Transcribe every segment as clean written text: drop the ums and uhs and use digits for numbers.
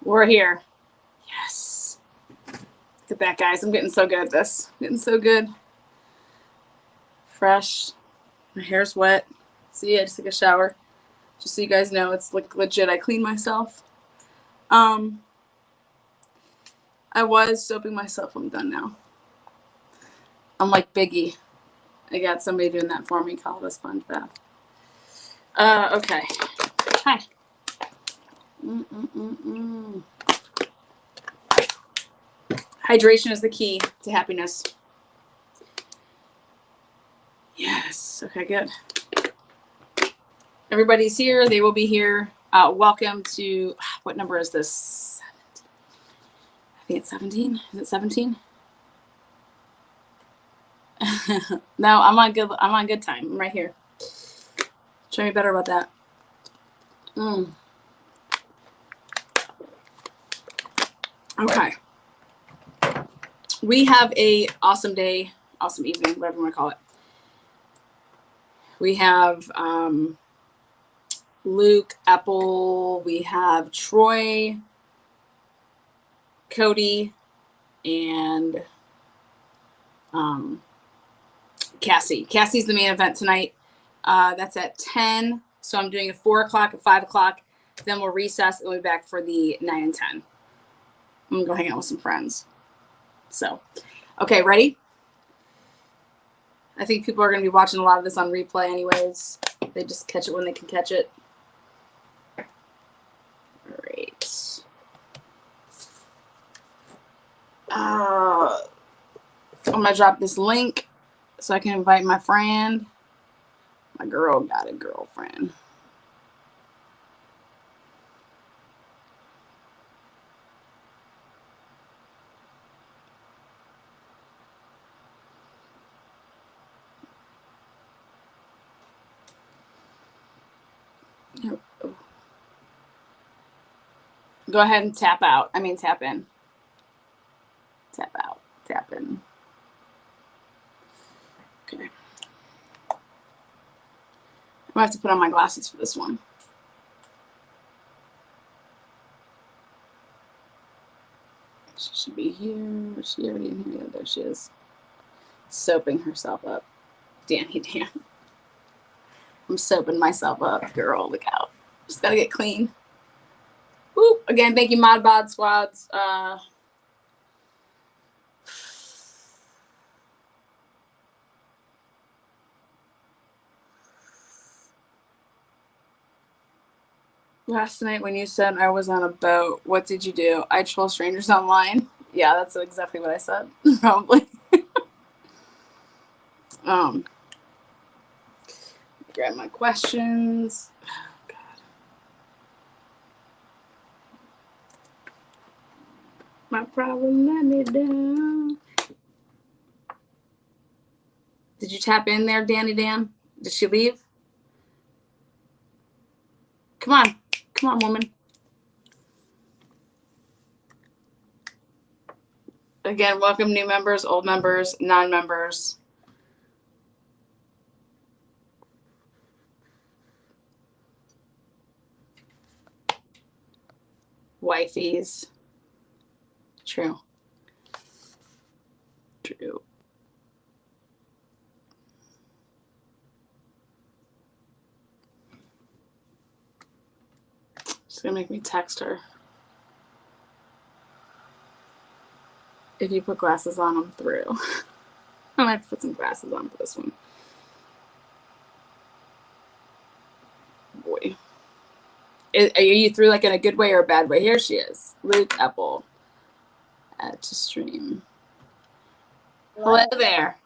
We're here. Yes. Look at that, guys. I'm getting so good at this. Getting so good. Fresh. My hair's wet. See, I just took a shower. Just so you guys know, it's like legit. I cleaned myself. I was soaping myself. I'm done now. I'm like Biggie. I got somebody doing that for me called a sponge bath. Okay. Hi. Hydration is the key to happiness. Yes. Okay, good. Everybody's here. They will be here. Welcome to, what number is this? I think it's 17. Is it 17? No, I'm on good time. I'm right here. Show me better about that. Okay. We have a awesome day, awesome evening, whatever you want to call it. We have Luke, Eppel, we have Troy, Cody, and Cassie. Cassie's the main event tonight. That's at 10. So I'm doing a 4 o'clock, a 5 o'clock. Then we'll recess and we'll be back for the 9 and 10. I'm going to go hang out with some friends. So, okay, ready? I think people are going to be watching a lot of this on replay anyways. They just catch it when they can catch it. All right. I'm going to drop this link so I can invite my friend. My girl got a girlfriend. Go ahead and tap out. I mean, tap in. Tap out. Tap in. Okay. I'm going to have to put on my glasses for this one. She should be here. Is she already in here? Yeah, there she is. Soaping herself up. Danny Dan. I'm soaping myself up. Girl, look out. Just got to get clean. Woo. Again, thank you, Mod Bod Squads. Last night when you said I was on a boat, what did you do? I troll strangers online. Yeah, that's exactly what I said. Probably. Grab my questions. Oh, God. My problem let me down. Did you tap in there, Danny Dan? Did she leave? Come on. Come on, woman. Again, welcome new members, old members, non-members. Wifeys. True. True. She's going to make me text her. If you put glasses on, I'm through. I'm going to have to put some glasses on for this one. Boy. Are you through like in a good way or a bad way? Here she is. Luke Eppel. Add to stream. Hello there.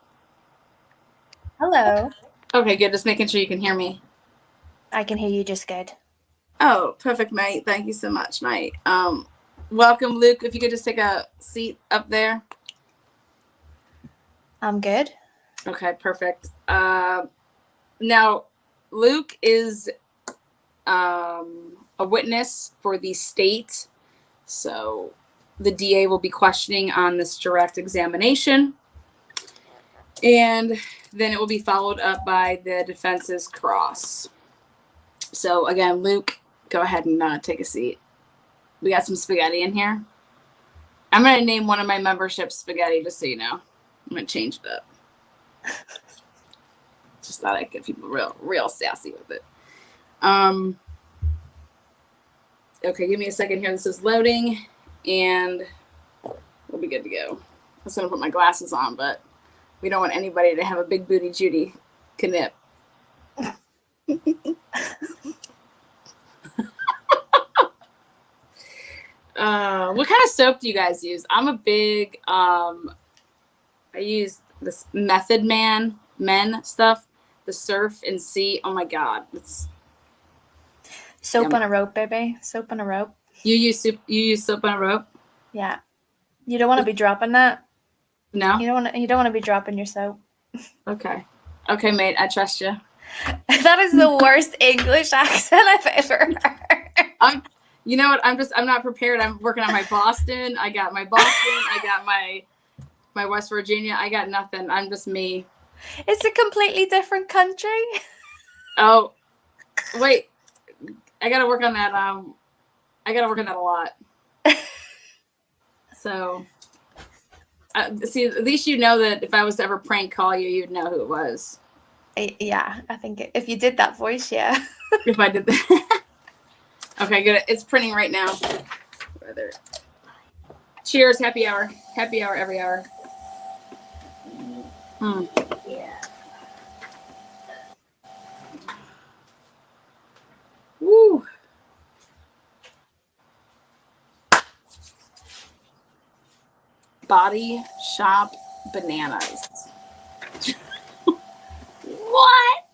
Hello. Okay, good. Just making sure you can hear me. I can hear you just good. Oh, perfect, mate. Thank you so much, mate. Welcome, Luke. If you could just take a seat up there. I'm good. Okay, perfect. Now, Luke is a witness for the state. So the DA will be questioning on this direct examination. And then it will be followed up by the defense's cross. So again, Luke, go ahead and take a seat. We got some spaghetti in here. I'm going to name one of my memberships Spaghetti, just so you know. I'm going to change it up. Just thought I'd get people real sassy with it. Okay, give me a second here. This is loading, and we'll be good to go. I was going to put my glasses on, but we don't want anybody to have a big booty Judy knip. What kind of soap do you guys use? I'm a big, I use this Method Men stuff, the Surf and Sea. Oh my God. It's Soap on a rope, baby. Soap on a rope. You use soap on a rope? Yeah. You don't want to be dropping that. No? You don't want to be dropping your soap. Okay. Okay, mate, I trust you. That is the worst English accent I've ever heard. You know what? I'm not prepared. I'm working on my Boston. I got my Boston. I got my West Virginia. I got nothing. I'm just me. It's a completely different country. Oh, wait. I got to work on that. I got to work on that a lot. So, see, at least you know that if I was to ever prank call you, you'd know who it was. Yeah, I think if you did that voice, yeah. If I did that. Okay, good. It's printing right now. Cheers, happy hour. Happy hour every hour. Yeah. Woo. Body Shop Bananas. What?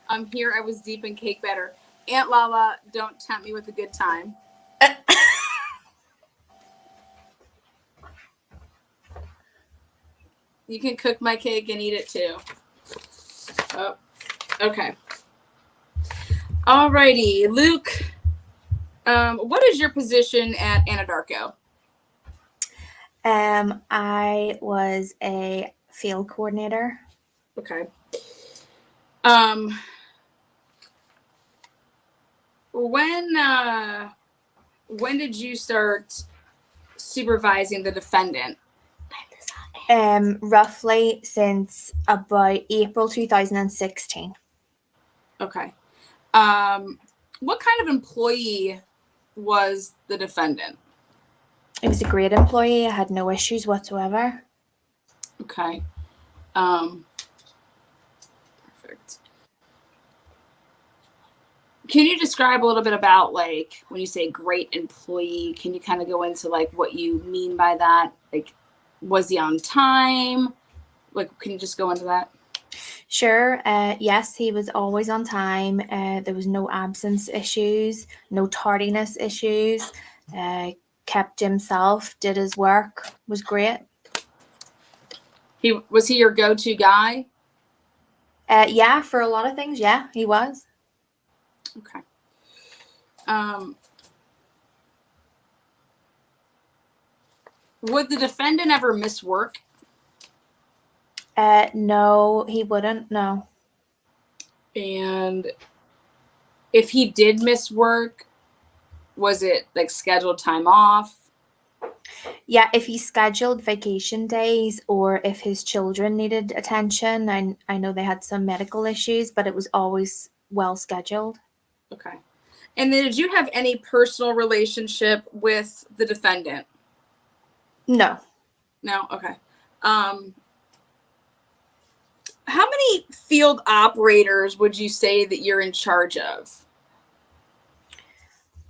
I'm here. I was deep in cake batter. Aunt Lala, don't tempt me with a good time. You can cook my cake and eat it too. Oh, okay. Alrighty, Luke. What is your position at Anadarko? I was a field coordinator. Okay. When did you start supervising the defendant? Roughly since about April 2016. Okay. What kind of employee was the defendant? He was a great employee. I had no issues whatsoever. Okay. Perfect. Can you describe a little bit about, like, when you say great employee, can you kind of go into, like, what you mean by that? Like, was he on time? Like, can you just go into that? Sure. Yes, he was always on time. There was no absence issues, no tardiness issues. Kept himself, did his work, was great. Was he your go-to guy? Yeah, for a lot of things, yeah, he was. Okay. Would the defendant ever miss work? No, he wouldn't, no. And if he did miss work, was it like scheduled time off? Yeah, if he scheduled vacation days or if his children needed attention, I know they had some medical issues, but it was always well scheduled. Okay. And then did you have any personal relationship with the defendant? No. No? Okay. How many field operators would you say that you're in charge of?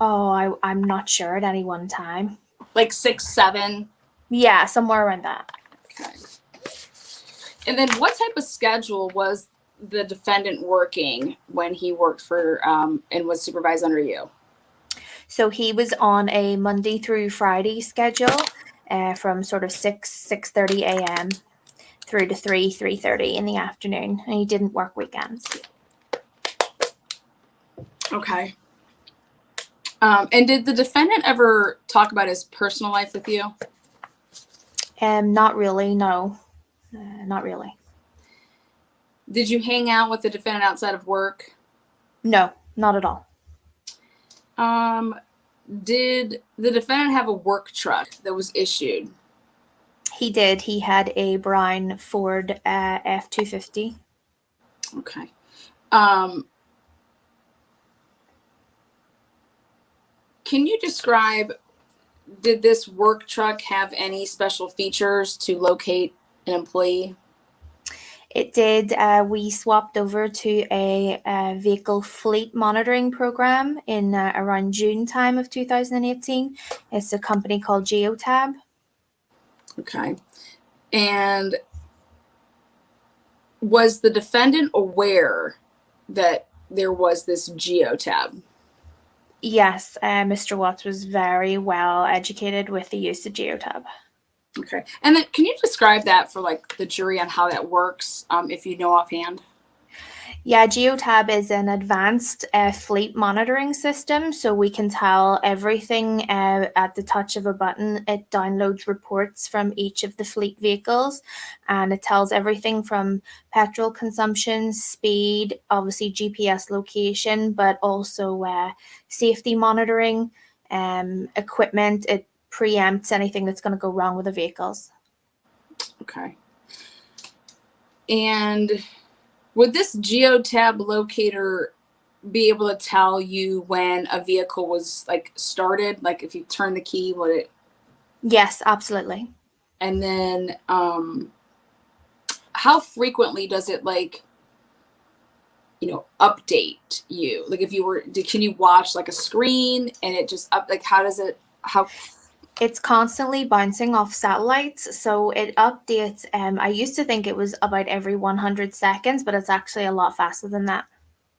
Oh, I'm not sure at any one time. Like 6, 7? Yeah, somewhere around that. Okay. And then what type of schedule was the defendant working when he worked for and was supervised under you? So he was on a Monday through Friday schedule from sort of 6:30 a.m. through to 3:30 in the afternoon, and he didn't work weekends. Okay. And did the defendant ever talk about his personal life with you? Not really, no. Not really. Did you hang out with the defendant outside of work? No, not at all. Did the defendant have a work truck that was issued? He did. He had a brown Ford F-250. Okay. Can you describe, did this work truck have any special features to locate an employee? It did. We swapped over to a vehicle fleet monitoring program in around June time of 2018. It's a company called Geotab. Okay. And was the defendant aware that there was this Geotab? Yes, Mr. Watts was very well educated with the use of Geotab. Okay. And then can you describe that for like the jury on how that works, if you know offhand? Yeah, Geotab is an advanced fleet monitoring system, so we can tell everything at the touch of a button. It downloads reports from each of the fleet vehicles, and it tells everything from petrol consumption, speed, obviously GPS location, but also safety monitoring, equipment. It preempts anything that's going to go wrong with the vehicles. Okay. And would this Geotab locator be able to tell you when a vehicle was like started? Like if you turn the key, would it? Yes, absolutely. And then how frequently does it like, update you? Like if you were, can you watch like a screen and it just like how does it, how? It's constantly bouncing off satellites, so it updates. I used to think it was about every 100 seconds, but it's actually a lot faster than that.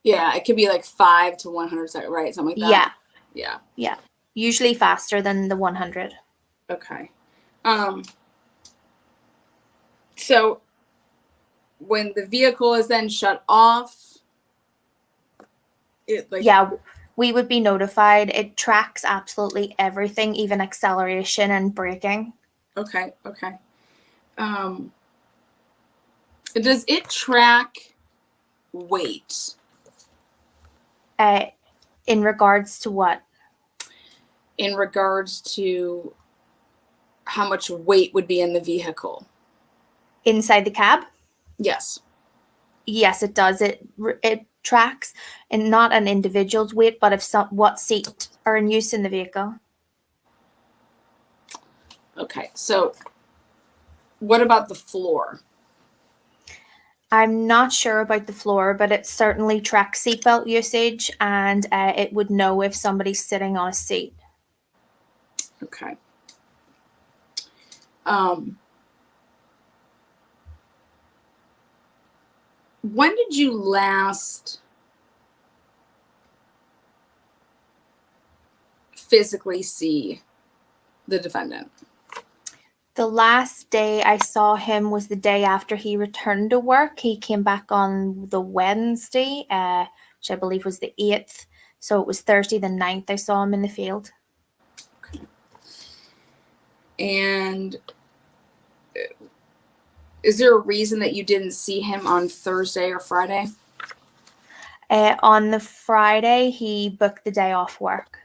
Yeah, it could be like 5 to 100 seconds, right? Something like that. Yeah. Usually faster than the 100. Okay. So when the vehicle is then shut off, we would be notified. It tracks absolutely everything, even acceleration and braking. Okay. Does it track weight? In regards to what? In regards to how much weight would be in the vehicle. Inside the cab? Yes. Yes, it does. It tracks, and not an individual's weight, but what seat are in use in the vehicle. Okay, so what about the floor? I'm not sure about the floor, but it certainly tracks seatbelt usage, and it would know if somebody's sitting on a seat. Okay. When did you last physically see the defendant? The last day I saw him was the day after he returned to work. He came back on the Wednesday, which I believe was the 8th. So it was Thursday the 9th I saw him in the field. Okay. And is there a reason that you didn't see him on Thursday or Friday? On the Friday, he booked the day off work.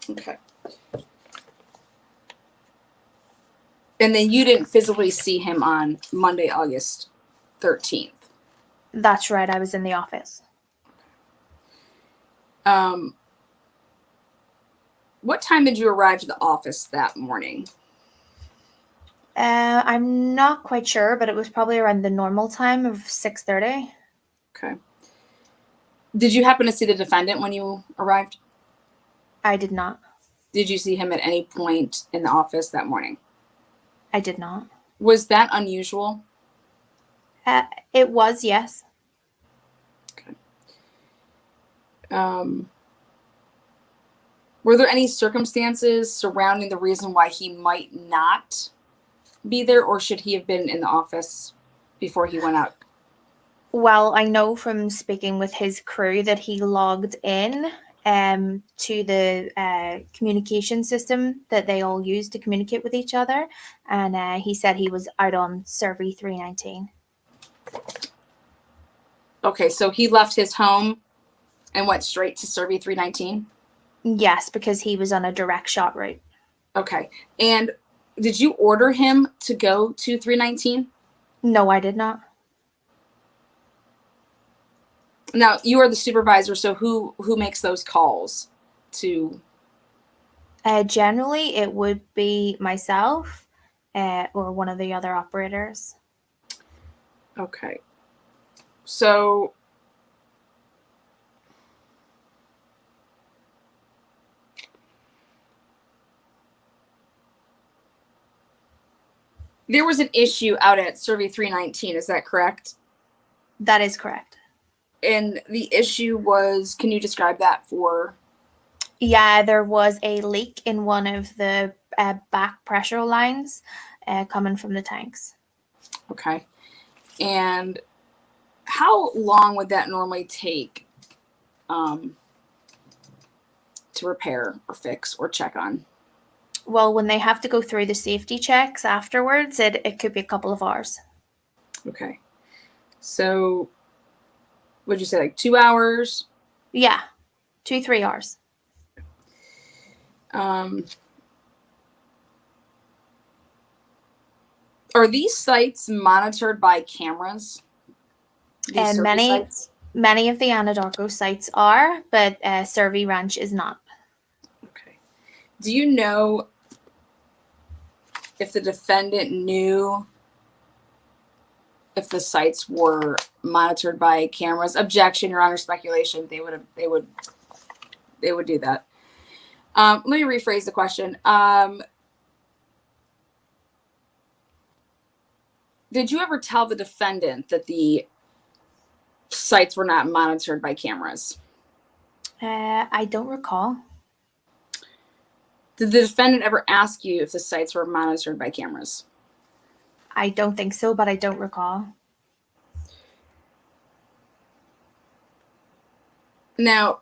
Okay. And then you didn't physically see him on Monday, August 13th. That's right. I was in the office. What time did you arrive to the office that morning? I'm not quite sure, but it was probably around the normal time of 6:30. Okay. Did you happen to see the defendant when you arrived? I did not. Did you see him at any point in the office that morning? I did not. Was that unusual? It was, yes. Okay. Were there any circumstances surrounding the reason why he might not be there, or should he have been in the office before he went out? Well, I know from speaking with his crew that he logged in to the communication system that they all use to communicate with each other, and he said he was out on Survey 319. Okay, so he left his home And went straight to Survey 319? Yes, because he was on a direct shot route. Okay. And did you order him to go to 319? No, I did not. Now, you are the supervisor, so who makes those calls to? Generally, it would be myself or one of the other operators. Okay. So there was an issue out at Survey 319, is that correct? That is correct. And the issue was, can you describe that for? Yeah, there was a leak in one of the back pressure lines coming from the tanks. Okay. And how long would that normally take to repair or fix or check on? Well, when they have to go through the safety checks afterwards, it could be a couple of hours. Okay. So would you say like 2 hours? Yeah, 2-3 hours. Are these sites monitored by cameras? And many of the Anadarko sites are, but Survey Ranch is not. Okay. Do you know if the defendant knew if the sites were monitored by cameras? Objection, Your Honor, speculation. They would do that. Let me rephrase the question. Did you ever tell the defendant that the sites were not monitored by cameras? I don't recall. Did the defendant ever ask you if the sites were monitored by cameras? I don't think so, but I don't recall. Now,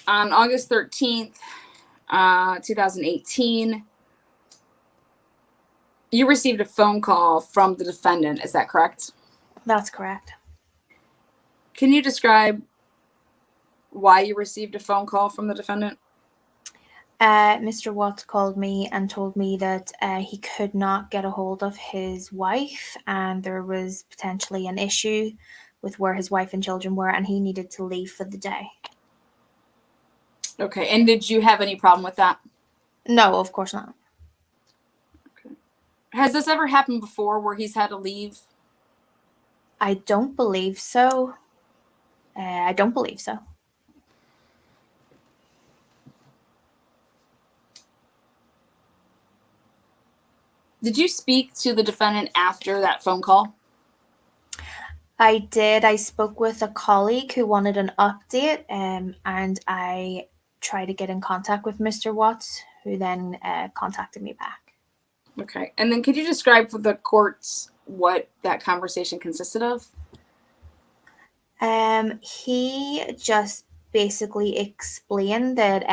on August 13th, 2018, you received a phone call from the defendant. Is that correct? That's correct. Can you describe why you received a phone call from the defendant? Mr. Watts called me and told me that he could not get a hold of his wife, and there was potentially an issue with where his wife and children were, and he needed to leave for the day. Okay. And did you have any problem with that? No, of course not. Okay. Has this ever happened before where he's had to leave? I don't believe so. I don't believe so. Did you speak to the defendant after that phone call? I did. I spoke with a colleague who wanted an update, and I tried to get in contact with Mr. Watts, who then contacted me back. Okay. And then could you describe for the courts what that conversation consisted of? He just basically explained that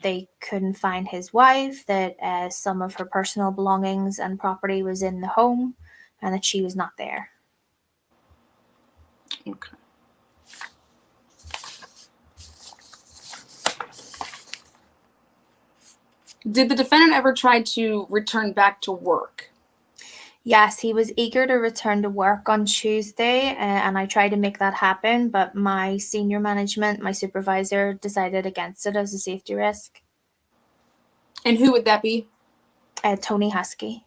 they couldn't find his wife, that some of her personal belongings and property was in the home, and that she was not there. Okay. Did the defendant ever try to return back to work? Yes, he was eager to return to work on Tuesday, and I tried to make that happen, but my senior management, my supervisor, decided against it as a safety risk. And who would that be? Tony Husky.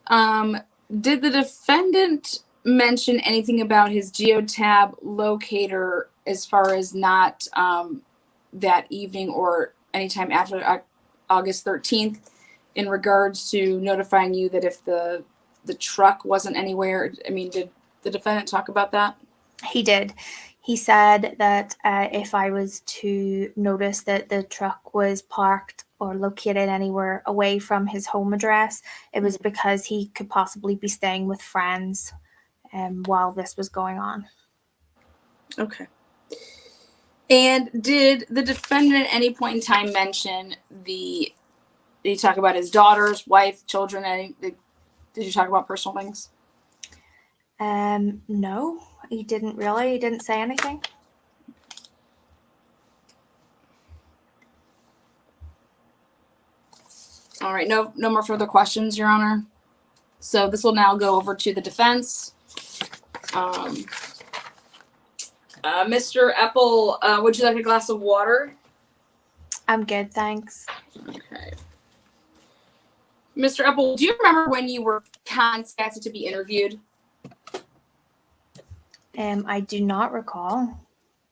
Did the defendant mention anything about his geotab locator as far as not that evening or anytime after August 13th in regards to notifying you that if the truck wasn't anywhere? I mean, did the defendant talk about that? He did. He said that if I was to notice that the truck was parked or located anywhere away from his home address, it was because he could possibly be staying with friends while this was going on. Okay. And did the defendant at any point in time mention did he talk about his daughters, wife, children? Did you talk about personal things? No, he didn't really. He didn't say anything. All right, no more further questions, Your Honor. So this will now go over to the defense. Mr. Eppel, would you like a glass of water? I'm good, thanks. Okay. Mr. Eppel, do you remember when you were contacted to be interviewed? I do not recall.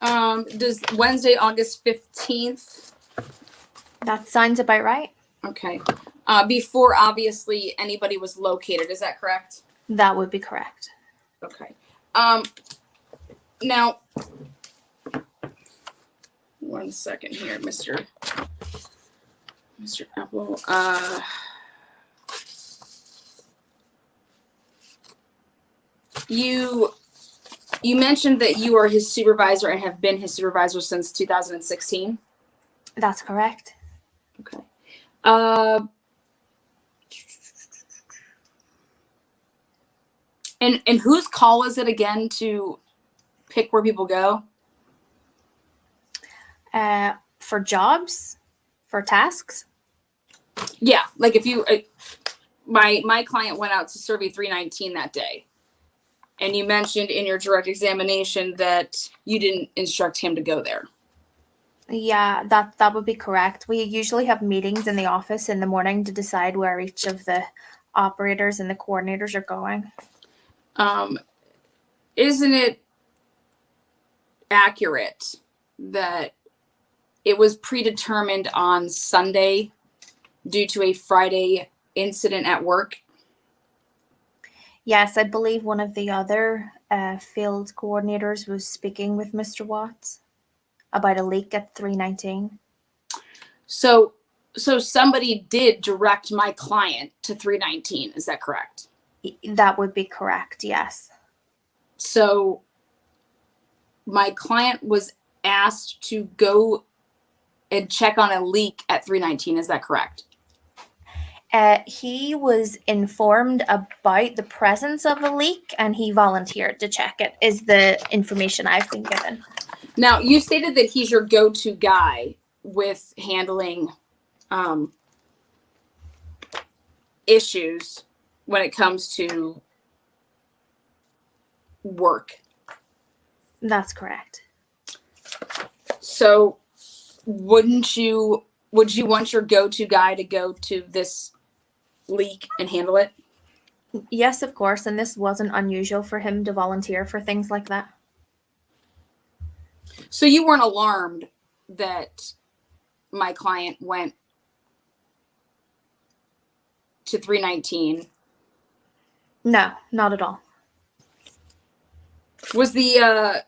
Does Wednesday, August 15th? That sounds about right. Okay. Before, obviously, anybody was located. Is that correct? That would be correct. Okay. Now, 1 second here, Mr. Eppel. You mentioned that you are his supervisor and have been his supervisor since 2016. That's correct. Okay. And whose call is it again to pick where people go? For jobs, for tasks. Yeah, like if you, my client went out to survey 319 that day, and you mentioned in your direct examination that you didn't instruct him to go there. Yeah, that would be correct. We usually have meetings in the office in the morning to decide where each of the operators and the coordinators are going. Isn't it accurate that it was predetermined on Sunday due to a Friday incident at work? Yes, I believe one of the other field coordinators was speaking with Mr. Watts about a leak at 319. So somebody did direct my client to 319. Is that correct? That would be correct, yes. So my client was asked to go and check on a leak at 319. Is that correct? He was informed about the presence of a leak and he volunteered to check it, is the information I've been given. Now, you stated that he's your go-to guy with handling issues when it comes to work. That's correct. So would you want your go-to guy to go to this leak and handle it? Yes, of course, and this wasn't unusual for him to volunteer for things like that. So you weren't alarmed that my client went to 319? No, not at all. Was the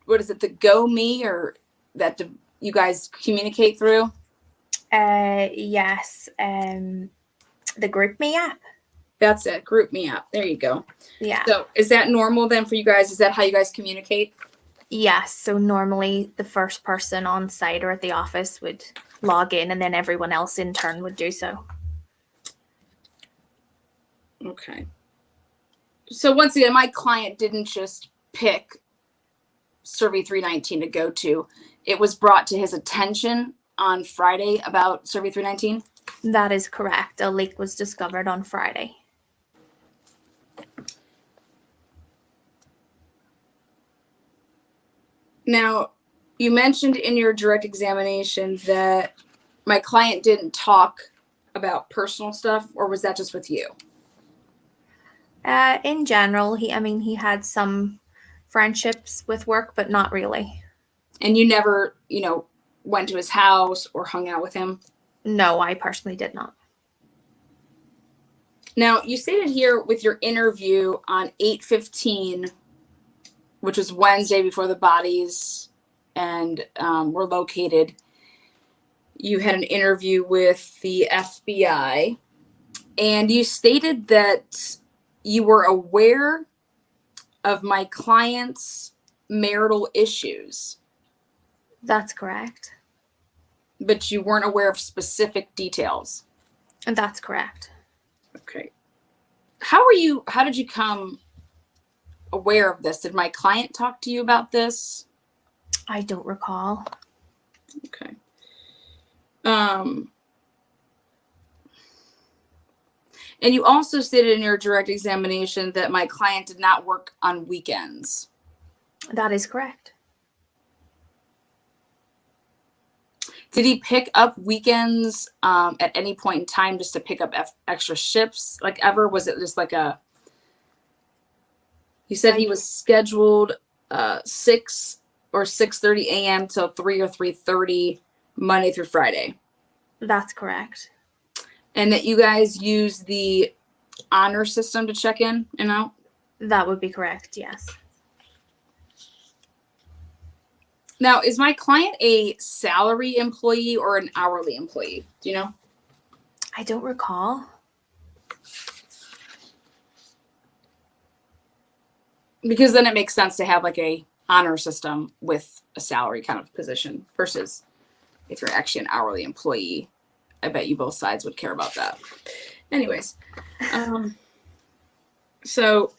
what is it, the Go Me, or that you guys communicate through? Yes, the Group Me app. That's it, Group Me App. There you go. Yeah. So is that normal then for you guys? Is that how you guys communicate? Yes, so normally the first person on site or at the office would log in and then everyone else in turn would do so. Okay. So once again, my client didn't just pick Survey 319 to go to. It was brought to his attention on Friday about Survey 319? That is correct. A leak was discovered on Friday. Now, you mentioned in your direct examination that my client didn't talk about personal stuff, or was that just with you? In general, he had some friendships with work, but not really. And you never, went to his house or hung out with him? No, I personally did not. Now, you stated here with your interview on 8/15, which was Wednesday before the bodies and were located, you had an interview with the FBI, and you stated that you were aware of my client's marital issues. That's correct. But you weren't aware of specific details. And that's correct. Okay. How did you come aware of this? Did my client talk to you about this? I don't recall. Okay. And you also stated in your direct examination that my client did not work on weekends. That is correct. Did he pick up weekends at any point in time just to pick up extra shifts? Like ever? Was it just like a... He said he was scheduled 6 or 6:30 a.m. till 3 or 3:30 Monday through Friday. That's correct. And that you guys use the honor system to check in and out? That would be correct, yes. Now, is my client a salary employee or an hourly employee? Do you know? I don't recall. Because then it makes sense to have like a honor system with a salary kind of position versus if you're actually an hourly employee. I bet you both sides would care about that. Anyways, so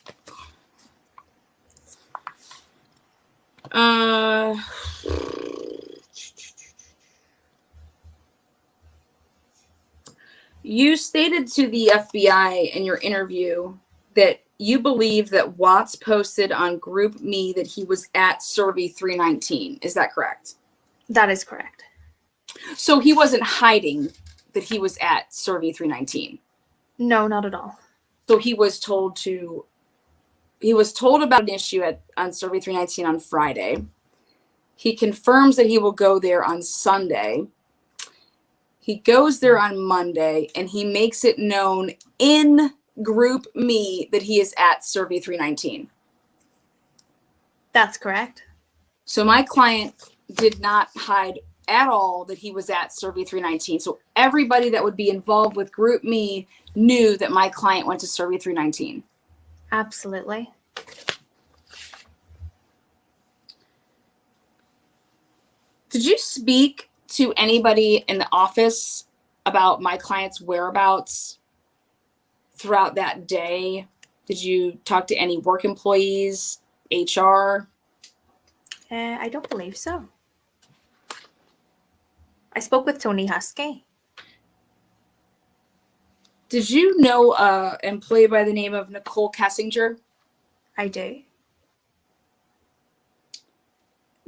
you stated to the FBI in your interview that you believe that Watts posted on Group Me that he was at Survey 319. Is that correct? That is correct. So he wasn't hiding that he was at Survey 319. No, not at all. So he was told about an issue on Survey 319 on Friday. He confirms that he will go there on Sunday. He goes there on Monday, and he makes it known in Group Me that he is at Survey 319. That's correct. So my client did not hide at all that he was at Survey 319. So everybody that would be involved with Group Me knew that my client went to Survey 319. Absolutely. Did you speak to anybody in the office about my client's whereabouts throughout that day? Did you talk to any work employees, HR? I don't believe so. I spoke with Tony Husky. Did you know an employee by the name of Nicole Kessinger? I do.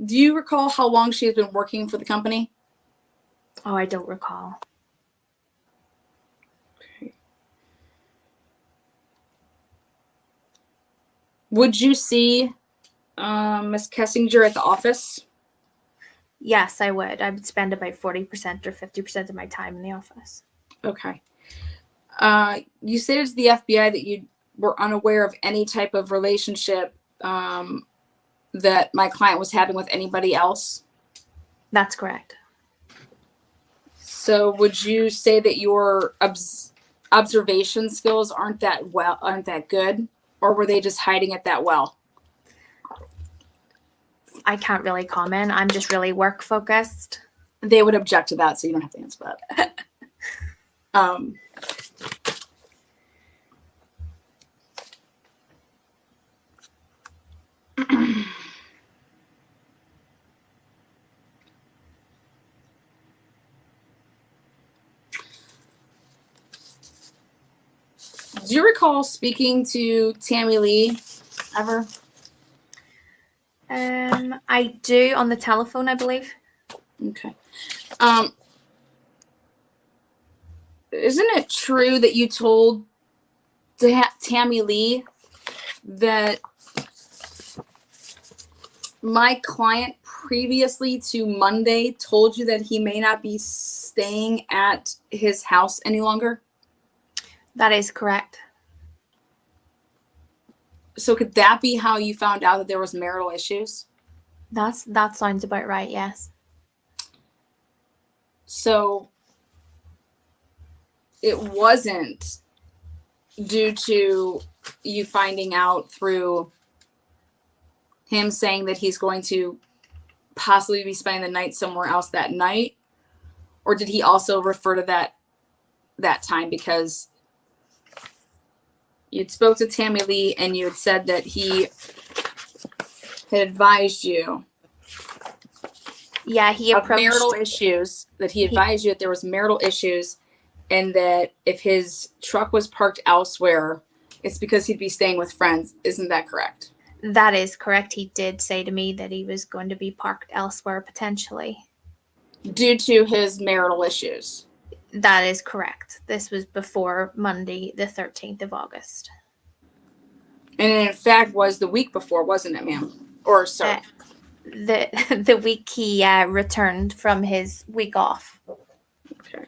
Do you recall how long she has been working for the company? Oh, I don't recall. Okay. Would you see Miss Kessinger at the office? Yes, I would. I would spend about 40% or 50% of my time in the office. Okay. You stated to the FBI that you were unaware of any type of relationship that my client was having with anybody else? That's correct. So would you say that your observation skills aren't that good, or were they just hiding it that well? I can't really comment. I'm just really work focused. They would object to that, so you don't have to answer that. Do you recall speaking to Tammy Lee ever? I do on the telephone, I believe. Okay. Isn't it true that you told Tammy Lee that my client previously to Monday told you that he may not be staying at his house any longer? That is correct. So could that be how you found out that there was marital issues? That sounds about right, yes. So it wasn't due to you finding out through him saying that he's going to possibly be spending the night somewhere else that night? Or did he also refer to that time because you'd spoke to Tammy Lee and you had said that he had advised you Yeah, he of approached marital issues, that he advised you that there was marital issues and that if his truck was parked elsewhere, it's because he'd be staying with friends. Isn't that correct? That is correct. He did say to me that he was going to be parked elsewhere potentially. Due to his marital issues. That is correct. This was before Monday, the 13th of August. And in fact was the week before, wasn't it, ma'am? Or sir? The week he returned from his week off. Okay.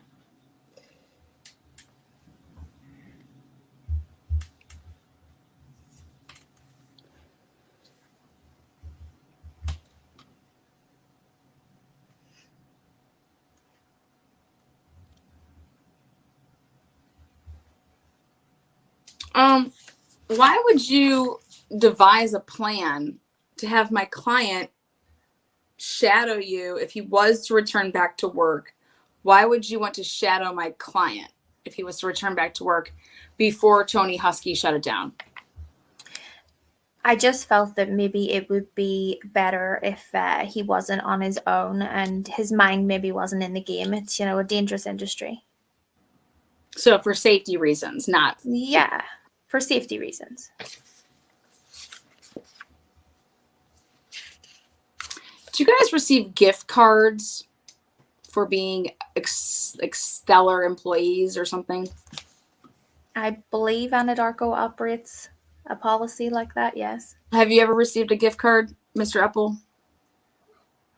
Why would you devise a plan to have my client shadow you if he was to return back to work? Why would you want to shadow my client if he was to return back to work before Tony Husky shut it down? I just felt that maybe it would be better if he wasn't on his own and his mind maybe wasn't in the game. It's, a dangerous industry. So for safety reasons, not... Yeah, for safety reasons. Do you guys receive gift cards for being stellar employees or something? I believe Anadarko operates a policy like that, yes. Have you ever received a gift card, Mr. Eppel?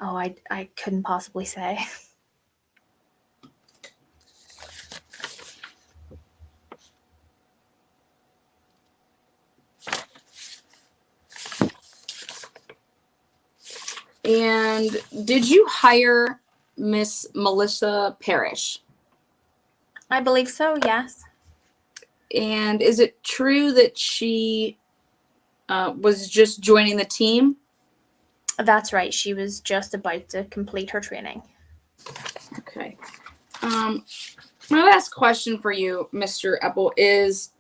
Oh, I couldn't possibly say. And did you hire Miss Melissa Parrish? I believe so, yes. And is it true that she was just joining the team? That's right. She was just about to complete her training. Okay. My last question for you, Mr. Eppel, is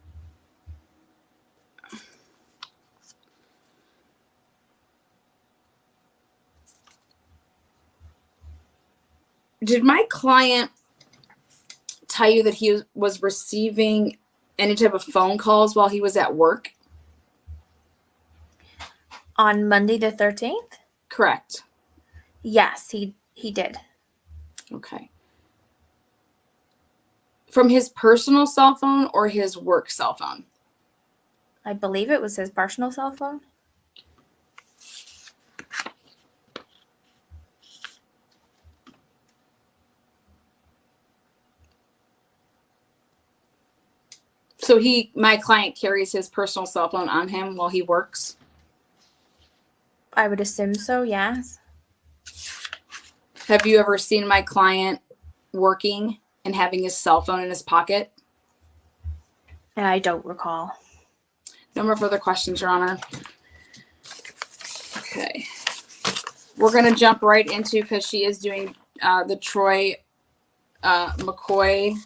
did my client tell you that he was receiving any type of phone calls while he was at work? On Monday the 13th? Correct. Yes, he did. Okay. From his personal cell phone or his work cell phone? I believe it was his personal cell phone. So my client carries his personal cell phone on him while he works? I would assume so, yes. Have you ever seen my client working and having his cell phone in his pocket? I don't recall. No more further questions, Your Honor. Okay. We're going to jump right into, because she is doing the Troy McCoy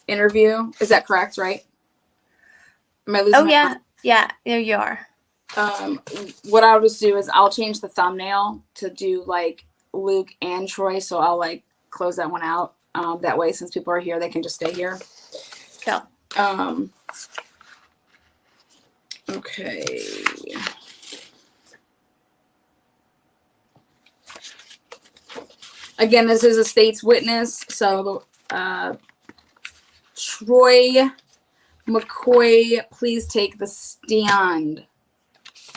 interview. Is that correct, right? Am I losing Oh, my yeah. mind? Yeah, there you are. What I'll just do is I'll change the thumbnail to do like Luke and Troy. So I'll like close that one out. That way, since people are here, they can just stay here. Cool. Okay. Again, this is a state's witness. So, Troy McCoy, please take the stand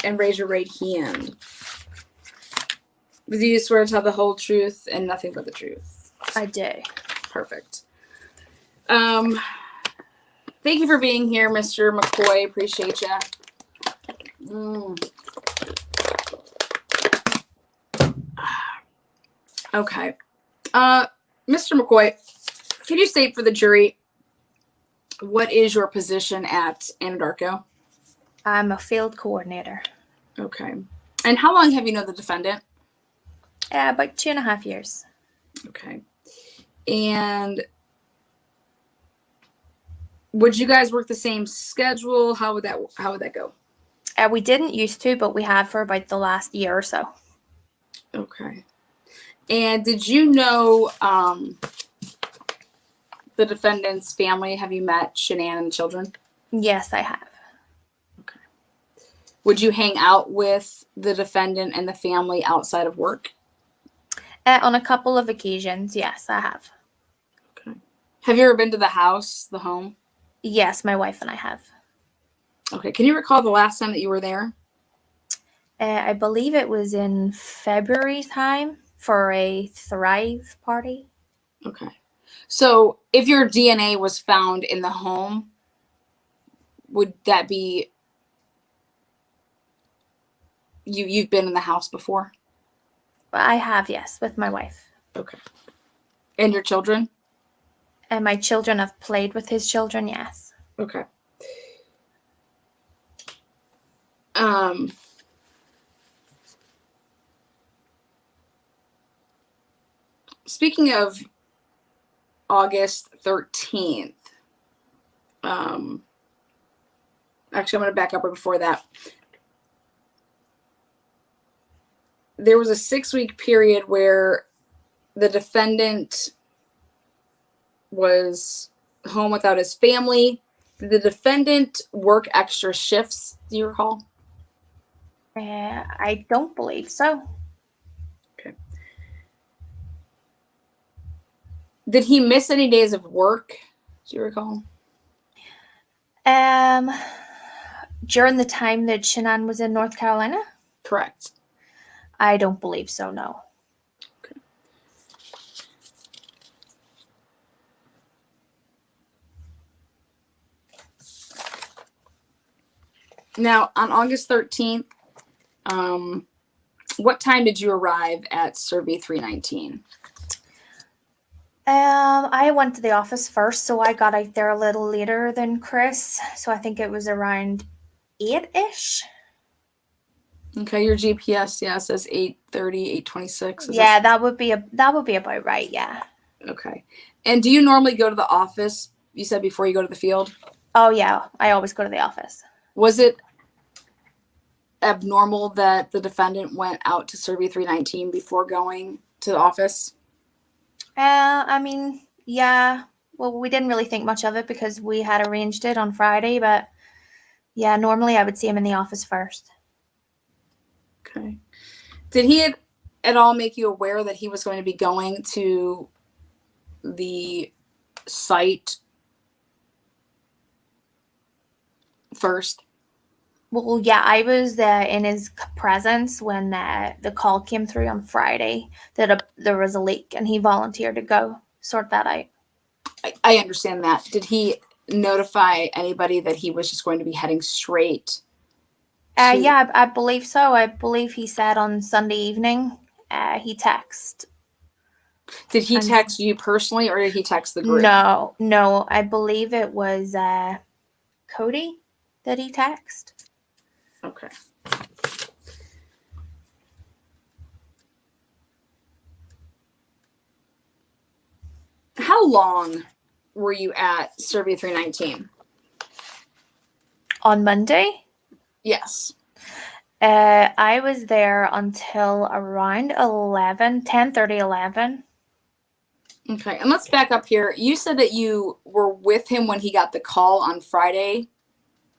and raise your right hand. Do you swear to tell the whole truth and nothing but the truth? I do. Perfect. Thank you for being here, Mr. McCoy. Appreciate you. Okay. Mr. McCoy, can you state for the jury, what is your position at Anadarko? I'm a field coordinator. Okay. And how long have you known the defendant? About 2.5 years. Okay. And Would you guys work the same schedule? How would that go? We didn't used to, but we have for about the last year or so. Okay. And did you know the defendant's family? Have you met Shanann and the children? Yes, I have. Okay. Would you hang out with the defendant and the family outside of work? On a couple of occasions, yes, I have. Okay. Have you ever been to the house, the home? Yes, my wife and I have. Okay. Can you recall the last time that you were there? I believe it was in February time for a Thrive party. Okay. So if your DNA was found in the home, would that be you've been in the house before? I have, yes, with my wife. Okay. And your children? And my children have played with his children, yes. Okay. Speaking of August 13th, actually, I'm going to back up right before that. There was a 6-week period where the defendant was home without his family. Did the defendant work extra shifts? Do you recall? I don't believe so. Okay. Did he miss any days of work? Do you recall? During the time that Shanann was in North Carolina? Correct. I don't believe so, no. Okay. Now, on August 13th, what time did you arrive at Survey 319? I went to the office first, so I got out there a little later than Chris. So I think it was around 8-ish. Okay, your GPS, says 8:30, 8:26. Yeah, that would be about right, yeah. Okay. And do you normally go to the office, you said, before you go to the field? Oh, yeah, I always go to the office. Was it abnormal that the defendant went out to Survey 319 before going to the office? I mean, yeah. Well, we didn't really think much of it because we had arranged it on Friday, but yeah, normally I would see him in the office first. Okay. Did he at all make you aware that he was going to be going to the site first? Well, yeah, I was in his presence when the call came through on Friday that there was a leak, and he volunteered to go sort that out. I understand that. Did he notify anybody that he was just going to be heading straight? Yeah, I believe so. I believe he said on Sunday evening he texted. Did he text you personally, or did he text the group? No, I believe it was Cody that he texted. Okay. How long were you at Survey 319? On Monday? Yes. I was there until around 10:30, 11. Okay, and let's back up here. You said that you were with him when he got the call on Friday.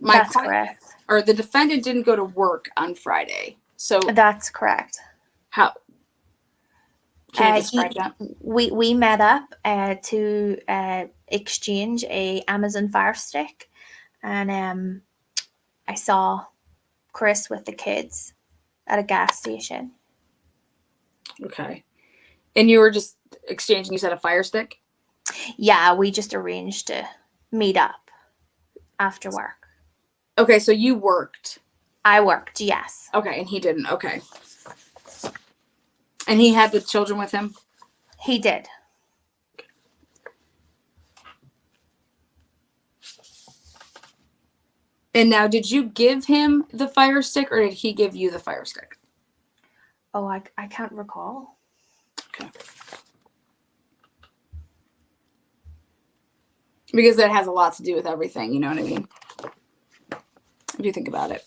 That's correct. Or the defendant didn't go to work on Friday. So that's correct. How? Can you describe that? We met up to exchange a Amazon Fire Stick, and I saw Chris with the kids at a gas station. Okay. And you were just exchanging, you said, a Fire Stick? Yeah, we just arranged to meet up after work. Okay, so you worked. I worked, yes. Okay, and he didn't. Okay. And he had the children with him? He did. And now, did you give him the Fire Stick, or did he give you the Fire Stick? Oh, I can't recall. Okay. Because that has a lot to do with everything, you know what I mean? If you think about it.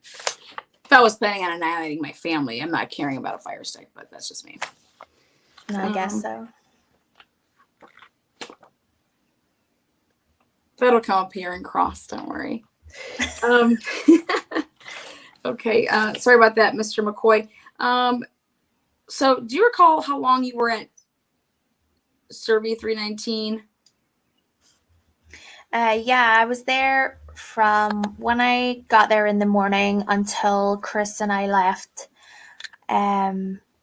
If I was planning on annihilating my family, I'm not caring about a fire stick, but that's just me. I guess so. That'll come up here and cross, don't worry. Okay, sorry about that, Mr. McCoy. So do you recall how long you were at Survey 319? Yeah, I was there from when I got there in the morning until Chris and I left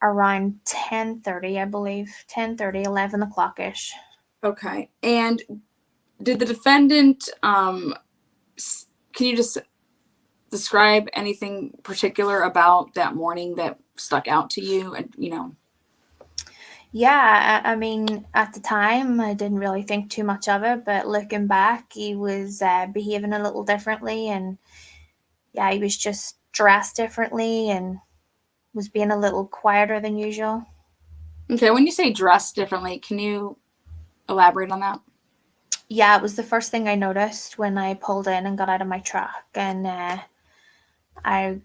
around 10:30, I believe. 10:30, 11 o'clock-ish. Okay. And did the defendant, can you just describe anything particular about that morning that stuck out to you? And, you know. Yeah, I mean, at the time, I didn't really think too much of it, but looking back, he was behaving a little differently, and yeah, he was just dressed differently and was being a little quieter than usual. Okay, when you say dressed differently, can you elaborate on that? Yeah, it was the first thing I noticed when I pulled in and got out of my truck, and I,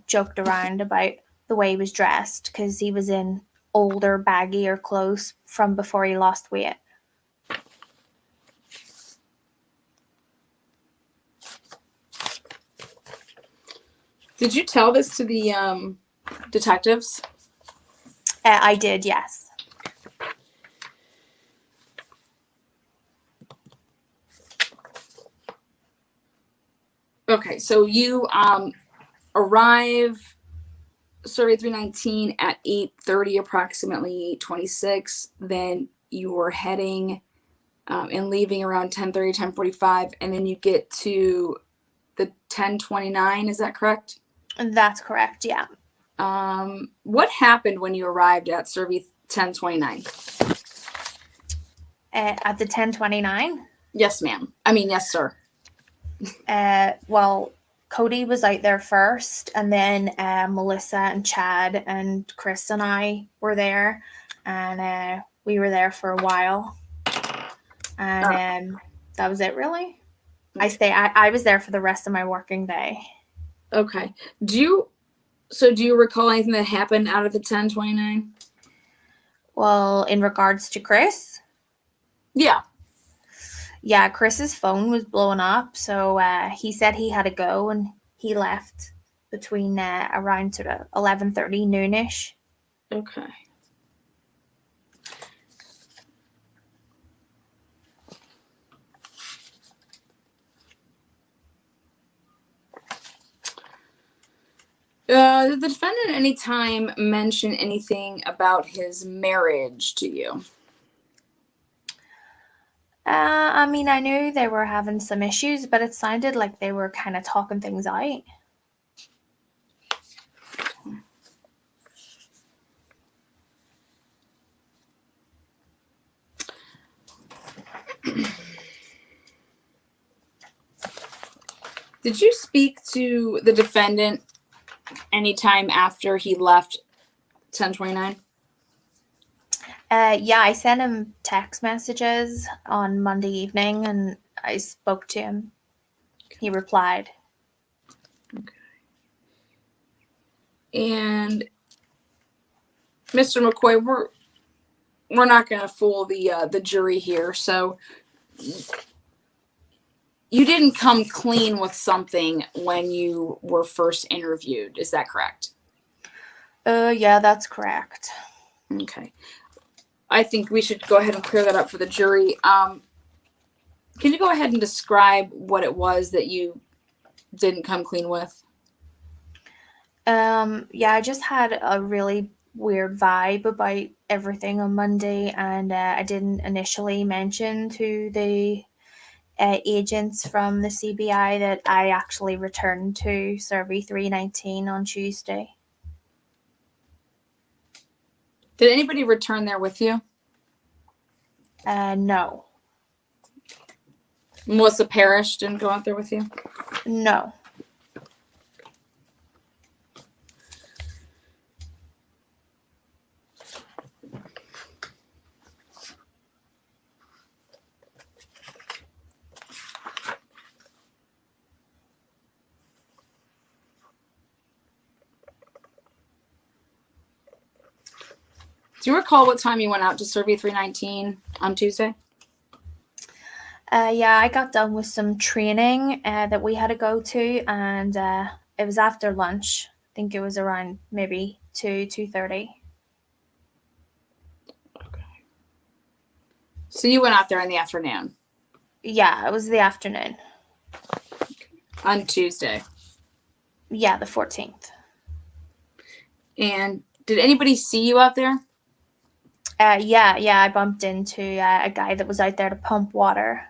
joked around about the way he was dressed because he was in older, baggier clothes from before he lost weight. Did you tell this to the detectives? I did, yes. Okay, so you arrive Survey 319 at 8:30, approximately 8:26. Then you were heading and leaving around 10:30, 10:45, and then you get to the 10:29. Is that correct? That's correct, yeah. What happened when you arrived at Survey 10:29? At the 10:29? Yes, ma'am. I mean, yes, sir. Well, Cody was out there first, and then Melissa and Chad and Chris and I were there, and we were there for a while, and that was it, really. I was there for the rest of my working day. Okay. Do you recall anything that happened out of the 10:29? Well, in regards to Chris, Yeah. yeah, Chris's phone was blowing up, so he said he had to go, and he left between around sort of 11:30, noonish. Okay. Did the defendant at any time mention anything about his marriage to you? I mean, I knew they were having some issues, but it sounded like they were kind of talking things out. Did you speak to the defendant anytime after he left 10:29? Yeah, I sent him text messages on Monday evening, and I spoke to him. He replied. Okay. And Mr. McCoy, we're not going to fool the jury here. So you didn't come clean with something when you were first interviewed. Is that correct? Yeah, that's correct. Okay. I think we should go ahead and clear that up for the jury. Can you go ahead and describe what it was that you didn't come clean with? Yeah, I just had a really weird vibe about everything on Monday, and I didn't initially mention to the agents from the CBI that I actually returned to Survey 319 on Tuesday. Did anybody return there with you? No. Melissa Parrish didn't go out there with you? No. Do you recall what time you went out to Survey 319 on Tuesday? Yeah, I got done with some training that we had to go to, and it was after lunch. I think it was around maybe 2:30. Okay. So you went out there in the afternoon? Yeah, it was the afternoon. On Tuesday? Yeah, the 14th. And did anybody see you out there? Yeah, I bumped into a guy that was out there to pump water.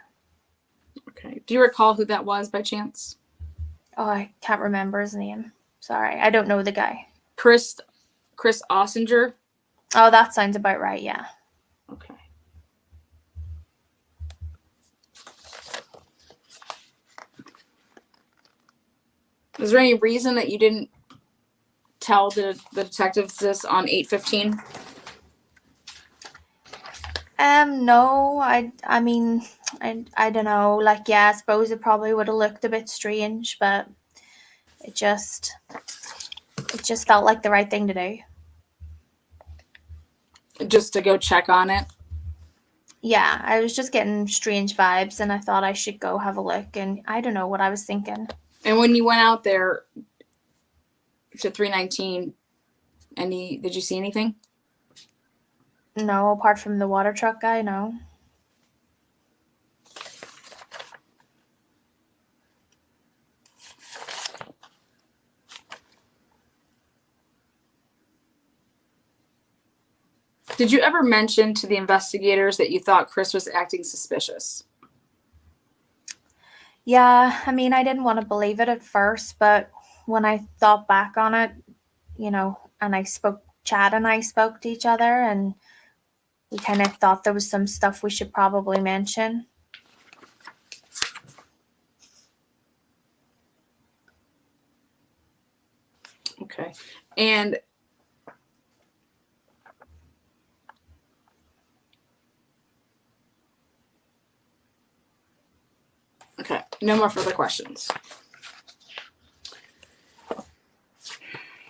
Okay. Do you recall who that was by chance? Oh, I can't remember his name. Sorry, I don't know the guy. Chris Ossinger? Oh, that sounds about right, yeah. Okay. Is there any reason that you didn't tell the detectives this on 8/15? No, I mean, I don't know. Like, yeah, I suppose it probably would have looked a bit strange, but it just felt like the right thing to do. Just to go check on it? Yeah, I was just getting strange vibes, and I thought I should go have a look, and I don't know what I was thinking. And when you went out there to 319, did you see anything? No, apart from the water truck guy, no. Did you ever mention to the investigators that you thought Chris was acting suspicious? Yeah, I mean, I didn't want to believe it at first, but when I thought back on it, and Chad and I spoke to each other, and we kind of thought there was some stuff we should probably mention. Okay. And okay, no more further questions.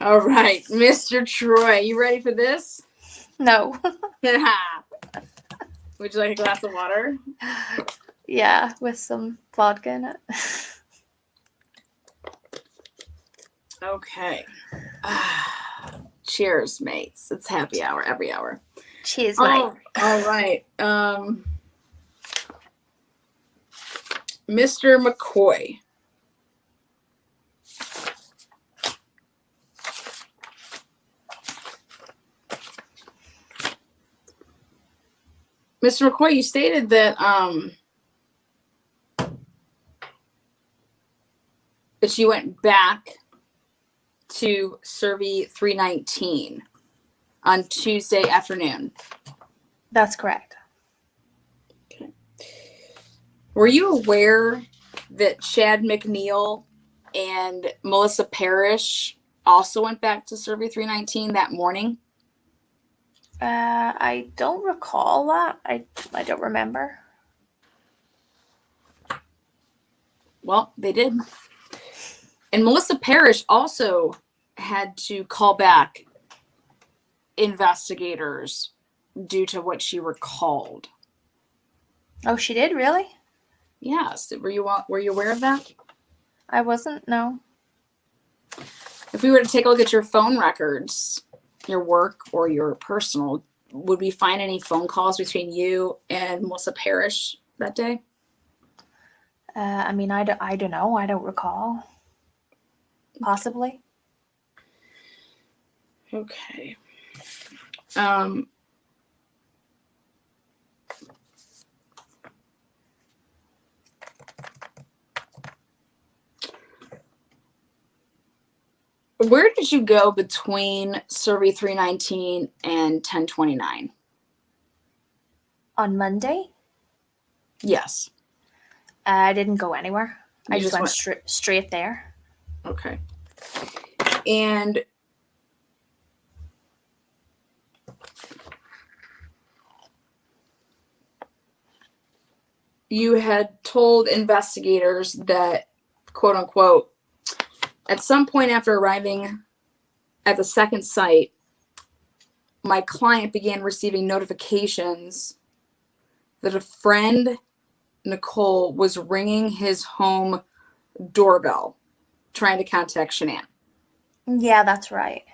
All right, Mr. Troy, you ready for this? No. Would you like a glass of water? Yeah, with some vodka in it. Okay. Cheers, mates. It's happy hour every hour. Cheers, mate. All right. Mr. McCoy. Mr. McCoy, you stated that that you went back to Survey 319 on Tuesday afternoon. That's correct. Okay. Were you aware that Chad McNeil and Melissa Parrish also went back to Survey 319 that morning? I don't recall that. I don't remember. Well, they did. And Melissa Parrish also had to call back investigators due to what she recalled. Oh, she did? Really? Yes. Were you aware of that? I wasn't, no. If we were to take a look at your phone records, your work or your personal, would we find any phone calls between you and Melissa Parrish that day? I mean, I don't know. I don't recall. Possibly. Okay. Where did you go between Survey 319 and 1029? On Monday? Yes. I didn't go anywhere. I just went straight there. Okay. And you had told investigators that, quote unquote, at some point after arriving at the second site, my client began receiving notifications that a friend, Nicole, was ringing his home doorbell trying to contact Shanann. Yeah, that's right.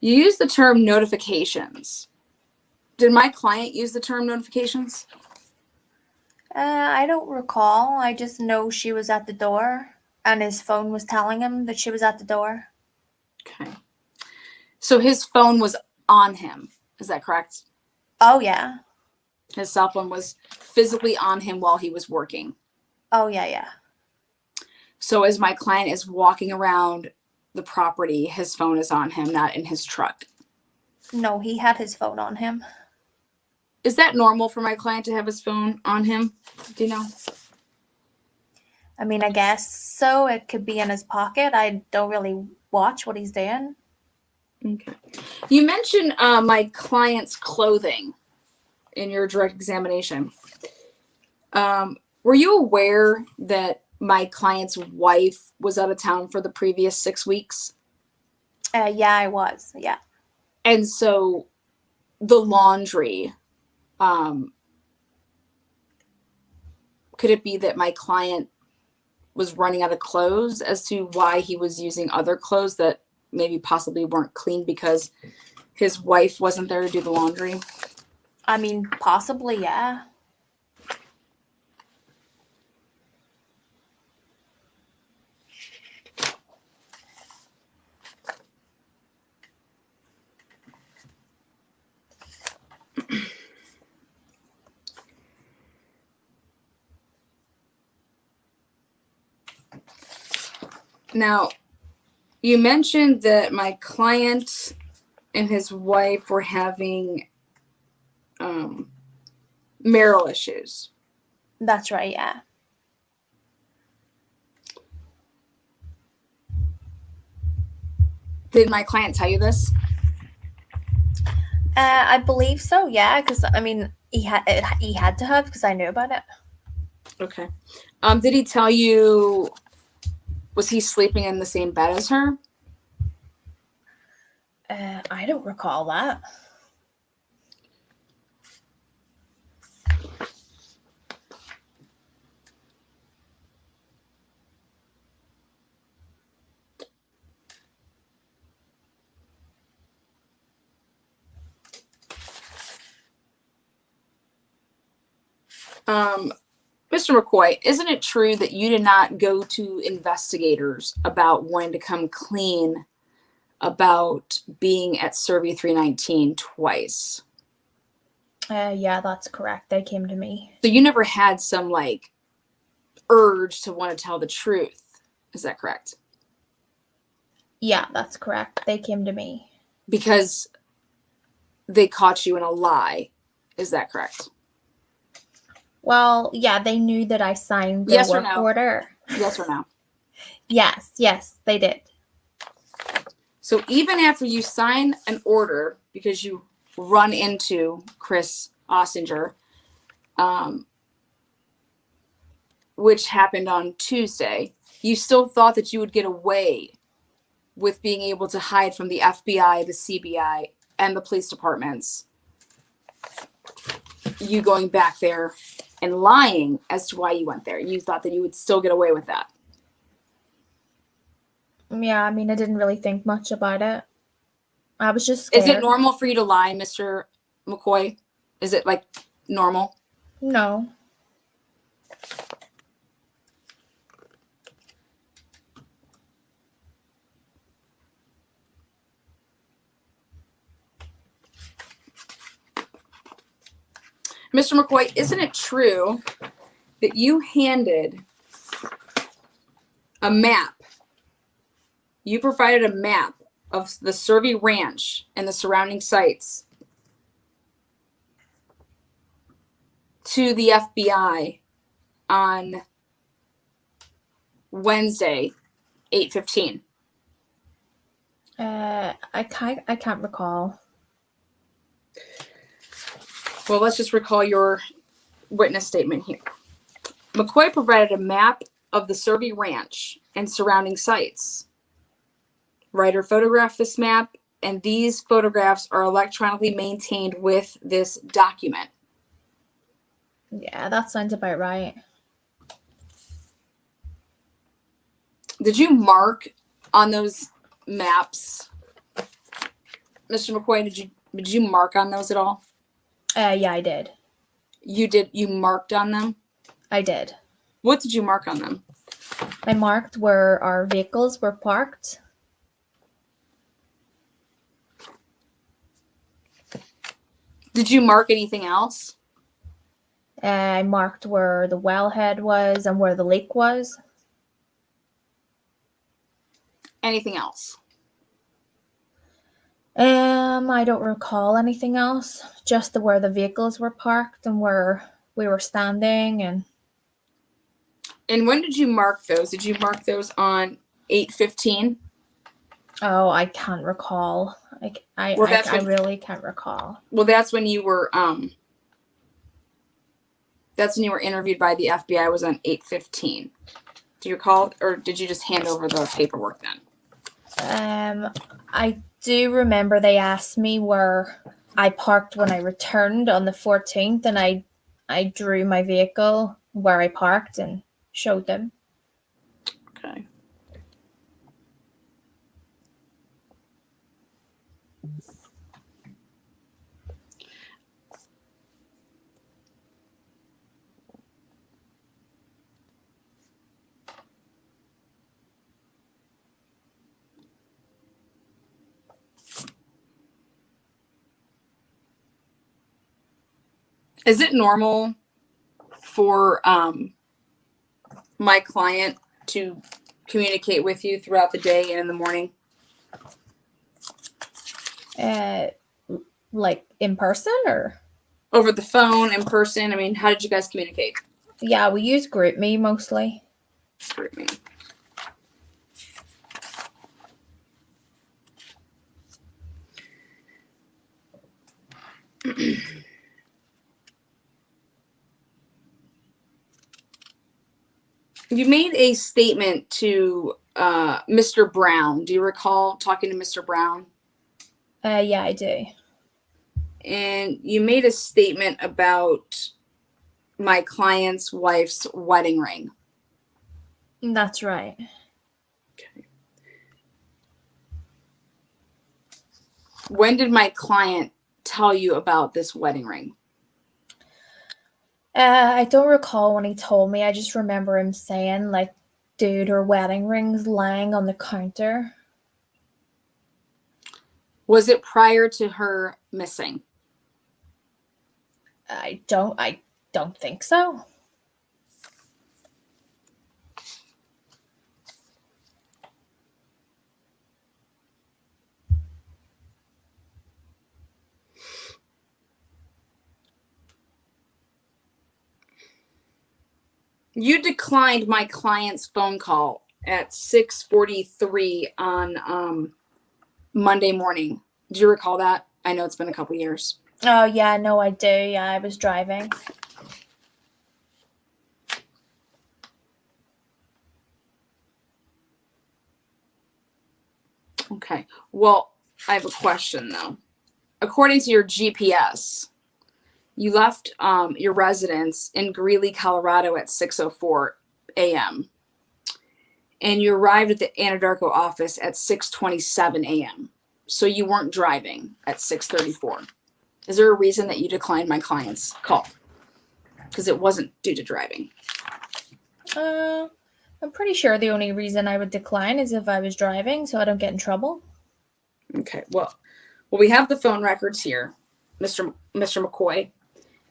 You used the term notifications. Did my client use the term notifications? I don't recall. I just know she was at the door, and his phone was telling him that she was at the door. Okay. So his phone was on him. Is that correct? Oh, yeah. His cell phone was physically on him while he was working. Oh, yeah. So as my client is walking around the property, his phone is on him, not in his truck. No, he had his phone on him. Is that normal for my client to have his phone on him? Do you know? I mean, I guess so. It could be in his pocket. I don't really watch what he's doing. Okay. You mentioned my client's clothing in your direct examination. Were you aware that my client's wife was out of town for the previous 6 weeks? Yeah, I was. Yeah. And so the laundry, could it be that my client was running out of clothes as to why he was using other clothes that maybe possibly weren't clean because his wife wasn't there to do the laundry? I mean, possibly, yeah. Now, you mentioned that my client and his wife were having marital issues. That's right, yeah. Did my client tell you this? I believe so, yeah, because, I mean, he had to have, because I knew about it. Okay. Did he tell you, was he sleeping in the same bed as her? I don't recall that. Mr. McCoy, isn't it true that you did not go to investigators about wanting to come clean about being at Survey 319 twice? Yeah, that's correct. They came to me. So you never had some like urge to want to tell the truth. Is that correct? Yeah, that's correct. They came to me. Because they caught you in a lie. Is that correct? Well, yeah, they knew that I signed the Yes or work no? order. Yes or no? Yes, they did. So even after you sign an order because you run into Chris Ossinger, which happened on Tuesday, you still thought that you would get away with being able to hide from the FBI, the CBI, and the police departments. You going back there and lying as to why you went there. You thought that you would still get away with that. Yeah, I mean, I didn't really think much about it. I was just scared. Is it normal for you to lie, Mr. McCoy? Is it like normal? No. Mr. McCoy, isn't it true that you handed a map? You provided a map of the Survey Ranch and the surrounding sites to the FBI on Wednesday, 8/15. I can't recall. Well, let's just recall your witness statement here. McCoy provided a map of the Survey Ranch and surrounding sites. Writer photographed this map and these photographs are electronically maintained with this document. Yeah, that sounds about right. Did you mark on those maps, Mr. McCoy? Did you mark on those at all? Yeah, I did. You did. You marked on them? I did. What did you mark on them? I marked where our vehicles were parked. Did you mark anything else? I marked where the wellhead was and where the lake was. Anything else? I don't recall anything else. Just where the vehicles were parked and where we were standing. And when did you mark those? Did you mark those on 8/15? Oh, I can't recall. I really can't recall. Well, that's when you were interviewed by the FBI. Was on 8/15. Do you recall, or did you just hand over the paperwork then? I do remember they asked me where I parked when I returned on the 14th, and I drew my vehicle where I parked and showed them. Okay. Is it normal for my client to communicate with you throughout the day and in the morning? Like in person or? Over the phone, in person? I mean, how did you guys communicate? Yeah, we use GroupMe mostly. GroupMe. You made a statement to Mr. Brown. Do you recall talking to Mr. Brown? Yeah, I do. And you made a statement about my client's wife's wedding ring. That's right. Okay. When did my client tell you about this wedding ring? I don't recall when he told me. I just remember him saying, like, dude, her wedding ring's lying on the counter. Was it prior to her missing? I don't think so. You declined my client's phone call at 6:43 on Monday morning. Do you recall that? I know it's been a couple years. Oh, yeah, no, I do. Yeah, I was driving. Okay. Well, I have a question, though. According to your GPS, you left your residence in Greeley, Colorado at 6:04 a.m. And you arrived at the Anadarko office at 6:27 a.m. So you weren't driving at 6:34. Is there a reason that you declined my client's call? Because it wasn't due to driving. I'm pretty sure the only reason I would decline is if I was driving, so I don't get in trouble. Okay. Well, we have the phone records here, Mr. McCoy,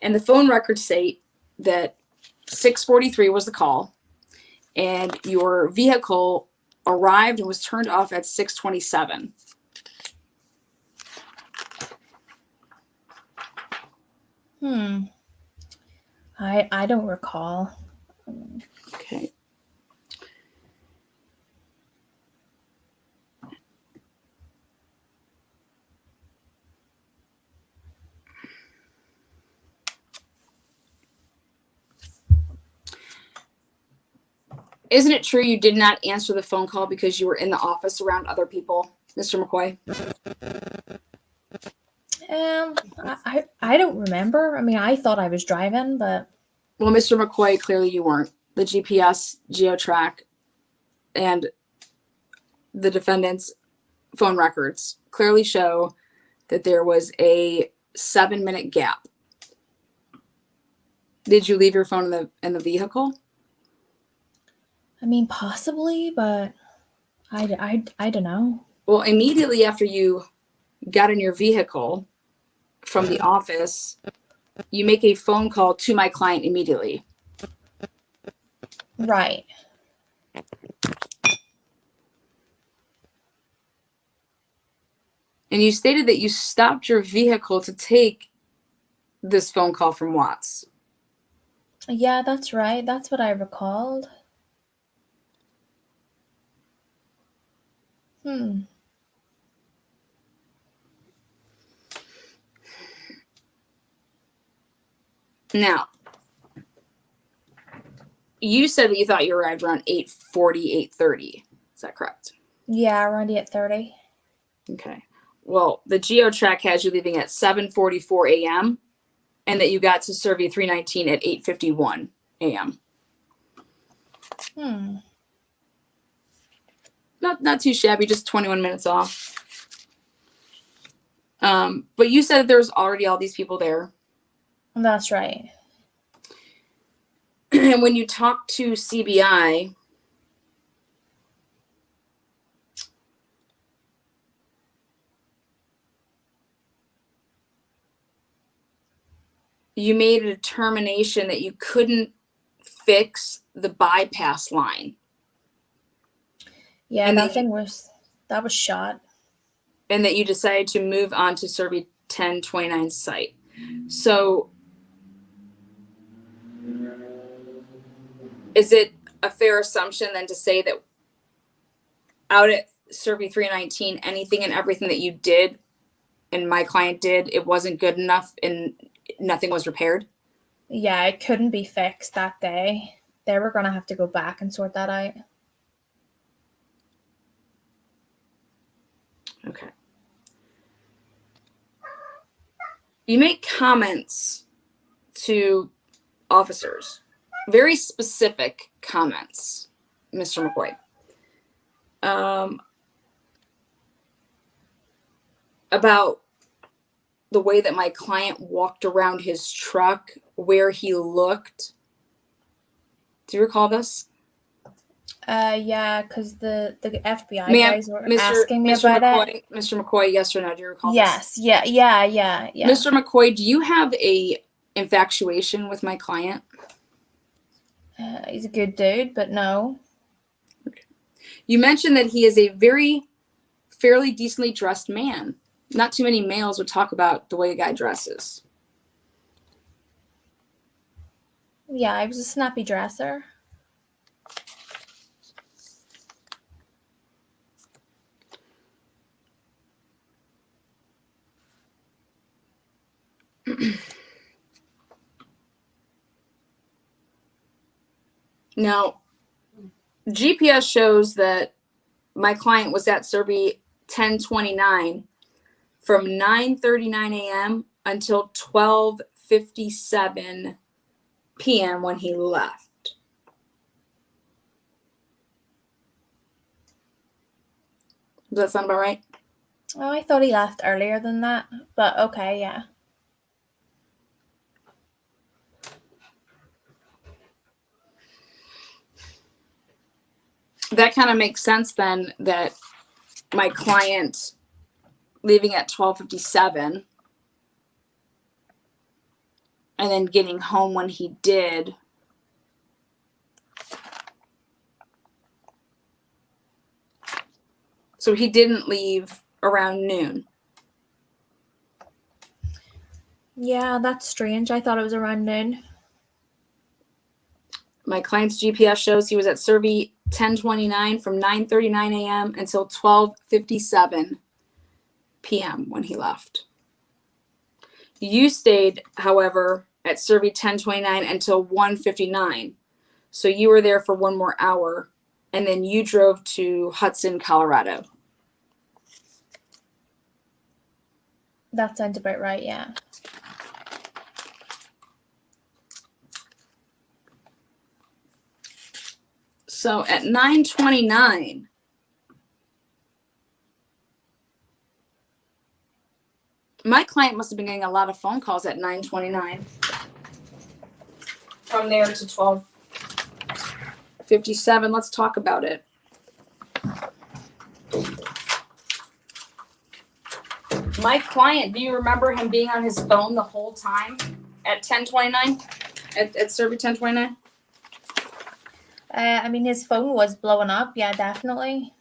and the phone records say that 6:43 was the call, and your vehicle arrived and was turned off at 6:27. I don't recall. Okay. Isn't it true you did not answer the phone call because you were in the office around other people? Mr. McCoy? I don't remember. I mean, I thought I was driving, but Well, Mr. McCoy, clearly you weren't. The GPS, geotrack, and the defendant's phone records clearly show that there was a 7-minute gap. Did you leave your phone in the vehicle? I mean, possibly, but I don't know. Well, immediately after you got in your vehicle from the office, you make a phone call to my client immediately. Right. And you stated that you stopped your vehicle to take this phone call from Watts. Yeah, that's right. That's what I recalled. Now, you said that you thought you arrived around 8:40, 8:30. Is that correct? Yeah, around 8:30. Okay. Well, the geotrack has you leaving at 7:44 a.m. and that you got to Survey 319 at 8:51 a.m. Not too shabby, just 21 minutes off. But you said that there was already all these people there. That's right. And when you talked to CBI, you made a determination that you couldn't fix the bypass line. Yeah, And that was shot. And that you decided to move on to Survey 1029 site. So is it a fair assumption then to say that out at Survey 319, anything and everything that you did and my client did, it wasn't good enough and nothing was repaired? Yeah, it couldn't be fixed that day. They were going to have to go back and sort that out. Okay. You make comments to officers, very specific comments, Mr. McCoy. About the way that my client walked around his truck, where he looked. Do you recall this? Yeah, because the FBI guys were Mr. asking me Mr. about McCoy, it. Mr. McCoy, yes or no? Do you recall Yes, this? yeah. Mr. McCoy, do you have a infatuation with my client? He's a good dude, but no. Okay. You mentioned that he is a very fairly decently dressed man. Not too many males would talk about the way a guy dresses. Yeah, I was a snappy dresser. Now, GPS shows that my client was at Survey 1029 from 9:39 a.m. until 12:57 p.m. when he left. Does that sound about right? Oh, I thought he left earlier than that, but okay, yeah. That kind of makes sense then, that my client leaving at 12:57 and then getting home when he did. So he didn't leave around noon. Yeah, that's strange. I thought it was around noon. My client's GPS shows he was at Survey 1029 from 9:39 a.m. until 12:57 p.m. when he left. You stayed, however, at Survey 1029 until 1:59. So you were there for one more hour, and then you drove to Hudson, Colorado. That sounds about right, yeah. So at 9:29, my client must have been getting a lot of phone calls at 9:29. From there to 12:57, let's talk about it. My client, do you remember him being on his phone the whole time at 10:29? At Survey 10:29? I mean, his phone was blowing up. Yeah, definitely.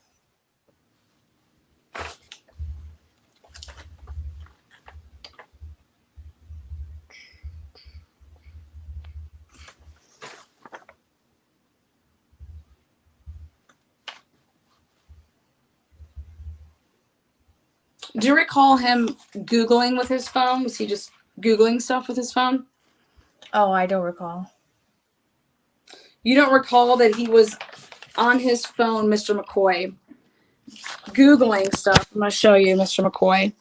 Do you recall him Googling with his phone? Was he just Googling stuff with his phone? Oh, I don't recall. You don't recall that he was on his phone, Mr. McCoy, Googling stuff. I'm going to show you, Mr. McCoy.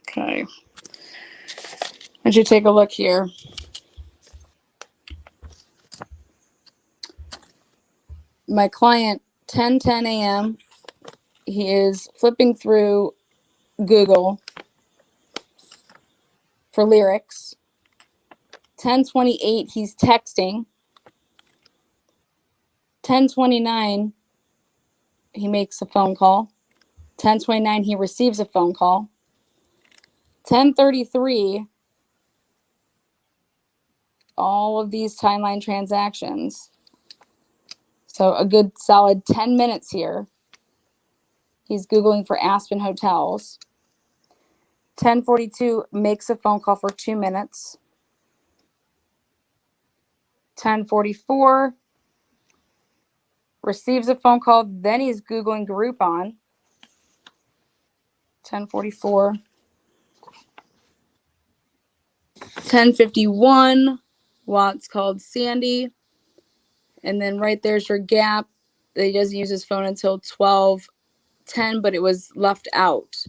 Okay. Why don't you take a look here? My client, 10:10 a.m., he is flipping through Google for lyrics. 10:28, he's texting. 10:29, he makes a phone call. 10:29, he receives a phone call. 10:33, all of these timeline transactions. So a good solid 10 minutes here. He's Googling for Aspen hotels. 10:42, makes a phone call for 2 minutes. 10:44, receives a phone call, then he's Googling Groupon. 10:44. 10:51, Watts called Sandy. And then right there's your gap. He doesn't use his phone until 12:10, but it was left out.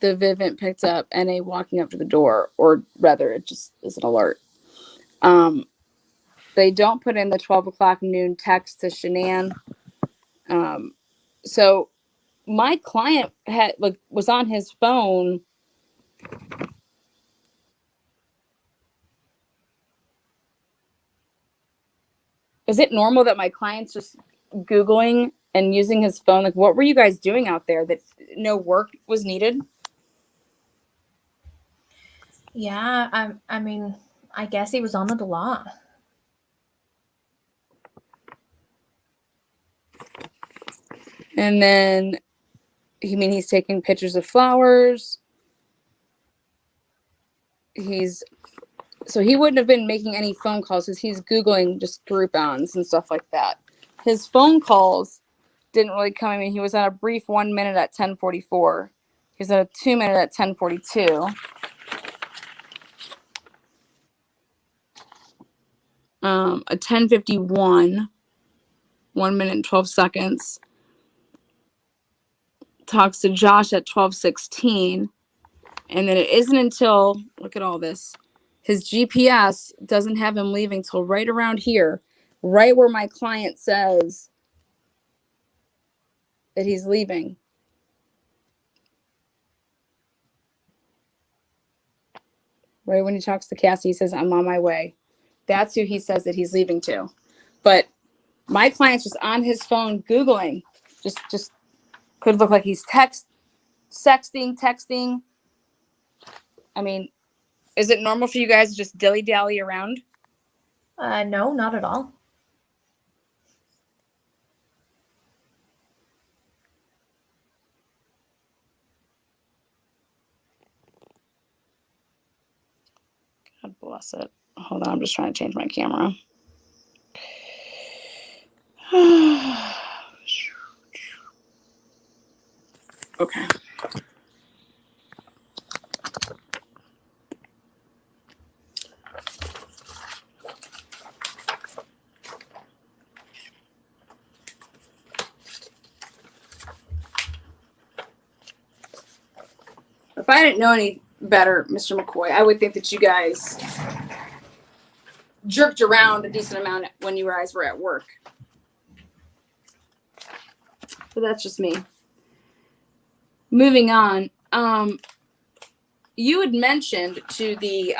The Vivint picked up NA walking up to the door, or rather, it just is an alert. They don't put in the 12 o'clock noon text to Shanann. So my client was on his phone. Is it normal that my client's just Googling and using his phone? Like, what were you guys doing out there that no work was needed? Yeah, I mean, I guess he was on it a lot. And then, he's taking pictures of flowers. So he wouldn't have been making any phone calls because he's Googling just Groupons and stuff like that. His phone calls didn't really come. I mean, he was on a brief 1 minute at 10:44. He was at a 2 minute at 10:42. A 10:51, 1 minute and 12 seconds. Talks to Josh at 12:16. And then it isn't until, look at all this, his GPS doesn't have him leaving till right around here, right where my client says that he's leaving. Right when he talks to Cassie, he says, I'm on my way. That's who he says that he's leaving to. But my client's just on his phone Googling. Just could look like he's texting. I mean, is it normal for you guys to just dilly-dally around? No, not at all. God bless it. Hold on, I'm just trying to change my camera. Okay. If I didn't know any better, Mr. McCoy, I would think that you guys jerked around a decent amount when you guys were at work. But that's just me. Moving on. You had mentioned to the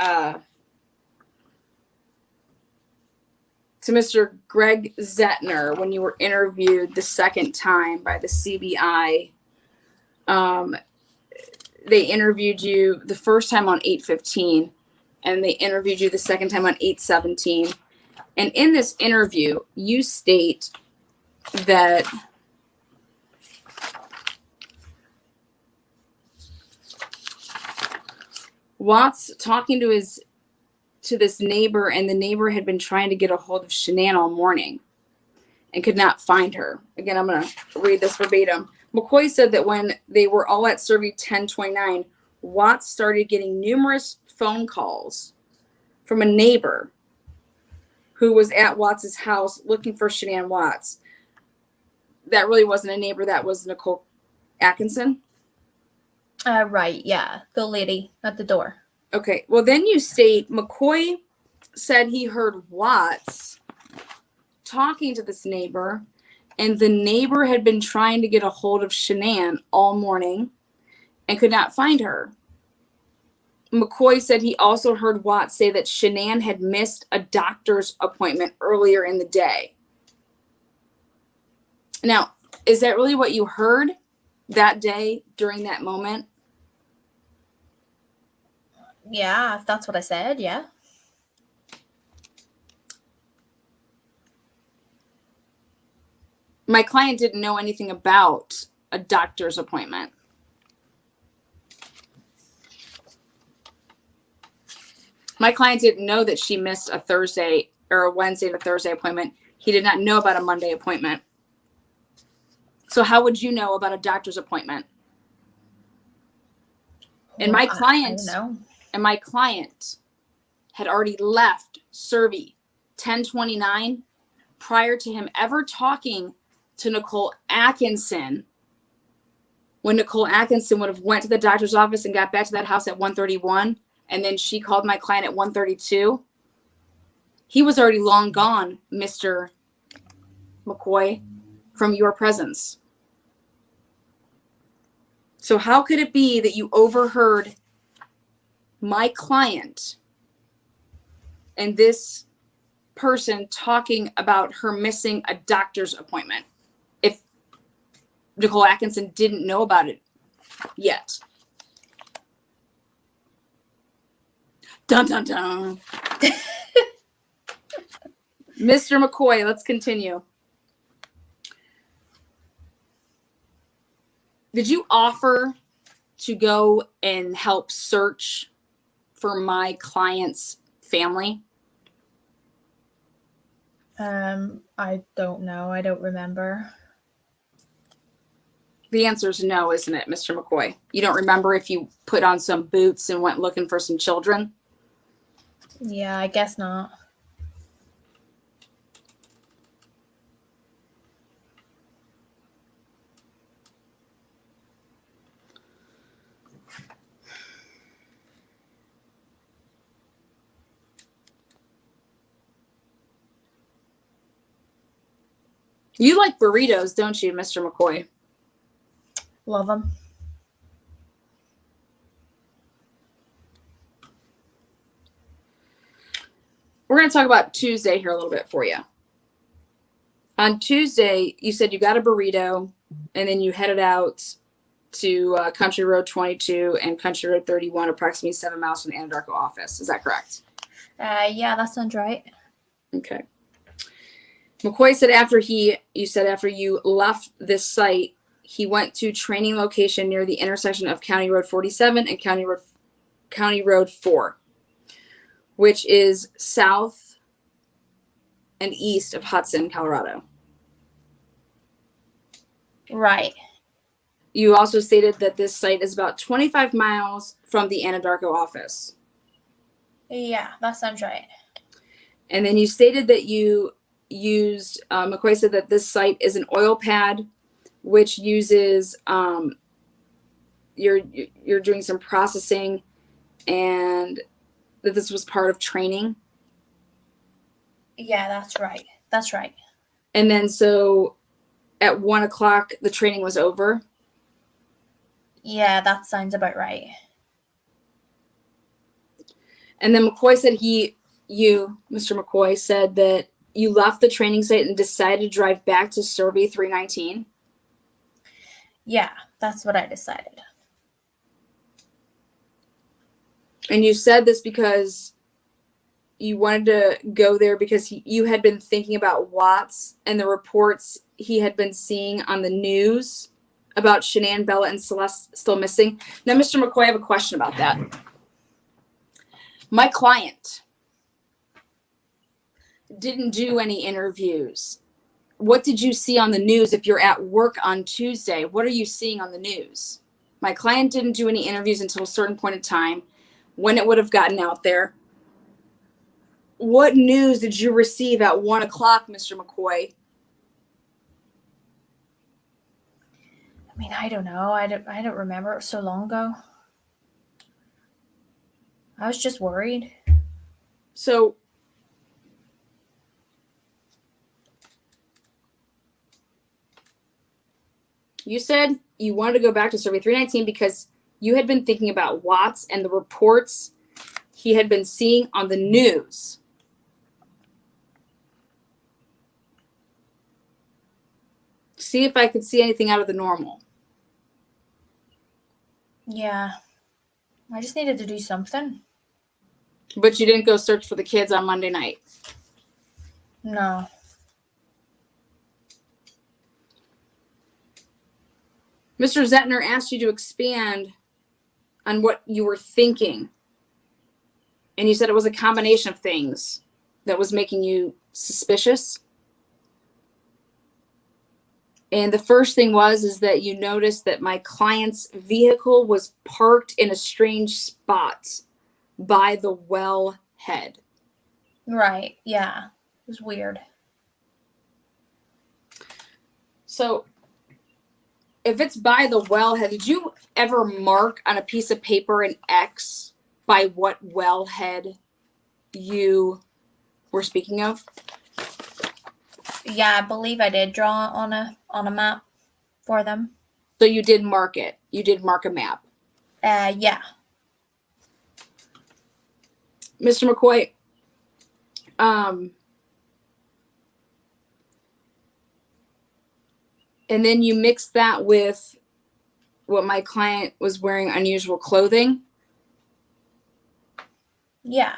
to Mr. Greg Zettner when you were interviewed the second time by the CBI. They interviewed you the first time on 8/15, and they interviewed you the second time on 8/17. And in this interview, you state that Watts talking to this neighbor, and the neighbor had been trying to get a hold of Shanann all morning and could not find her. Again, I'm going to read this verbatim. McCoy said that when they were all at Survey 1029, Watts started getting numerous phone calls from a neighbor who was at Watts's house looking for Shanann Watts. That really wasn't a neighbor. That was Nicole Atkinson. Right, yeah. The lady at the door. Okay. Well, then you state McCoy said he heard Watts talking to this neighbor, and the neighbor had been trying to get a hold of Shanann all morning and could not find her. McCoy said he also heard Watts say that Shanann had missed a doctor's appointment earlier in the day. Now, is that really what you heard that day during that moment? Yeah, if that's what I said, yeah. My client didn't know anything about a doctor's appointment. My client didn't know that she missed a Thursday or a Wednesday to Thursday appointment. He did not know about a Monday appointment. So how would you know about a doctor's appointment? And my client, had already left Survey 1029 prior to him ever talking to Nicole Atkinson. When Nicole Atkinson would have went to the doctor's office and got back to that house at 1:31, and then she called my client at 1:32, he was already long gone, Mr. McCoy, from your presence. So how could it be that you overheard my client and this person talking about her missing a doctor's appointment if Nicole Atkinson didn't know about it yet? Dun, dun, dun. Mr. McCoy, let's continue. Did you offer to go and help search for my client's family? I don't know. I don't remember. The answer is no, isn't it, Mr. McCoy? You don't remember if you put on some boots and went looking for some children? Yeah, I guess not. You like burritos, don't you, Mr. McCoy? Love them. We're going to talk about Tuesday here a little bit for you. On Tuesday, you said you got a burrito, and then you headed out to Country Road 22 and Country Road 31, approximately 7 miles from the Anadarko office. Is that correct? Yeah, that sounds right. Okay. McCoy said after you left this site, he went to training location near the intersection of County Road 47 and County Road 4, which is south and east of Hudson, Colorado. Right. You also stated that this site is about 25 miles from the Anadarko office. Yeah, that sounds right. And then you stated that you used, McCoy said that this site is an oil pad, which uses you're doing some processing, and that this was part of training. Yeah, that's right. That's right. And then so at 1 o'clock, the training was over. Yeah, that sounds about right. And then McCoy said Mr. McCoy said that you left the training site and decided to drive back to Survey 319. Yeah, that's what I decided. And you said this because you wanted to go there because you had been thinking about Watts and the reports he had been seeing on the news about Shanann, Bella, and Celeste still missing. Now, Mr. McCoy, I have a question about that. My client didn't do any interviews. What did you see on the news if you're at work on Tuesday? What are you seeing on the news? My client didn't do any interviews until a certain point in time when it would have gotten out there. What news did you receive at 1 o'clock, Mr. McCoy? I mean, I don't know. I don't remember. It was so long ago. I was just worried. So you said you wanted to go back to Survey 319 because you had been thinking about Watts and the reports he had been seeing on the news. See if I could see anything out of the normal. Yeah. I just needed to do something. But you didn't go search for the kids on Monday night. No. Mr. Zettner asked you to expand on what you were thinking. And you said it was a combination of things that was making you suspicious. And the first thing is that you noticed that my client's vehicle was parked in a strange spot by the well head. Right. Yeah. It was weird. So if it's by the wellhead, did you ever mark on a piece of paper an X by what wellhead you were speaking of? Yeah, I believe I did draw on a map for them. So you did mark it. You did mark a map. Yeah. Mr. McCoy, and then you mix that with what my client was wearing, unusual clothing. Yeah.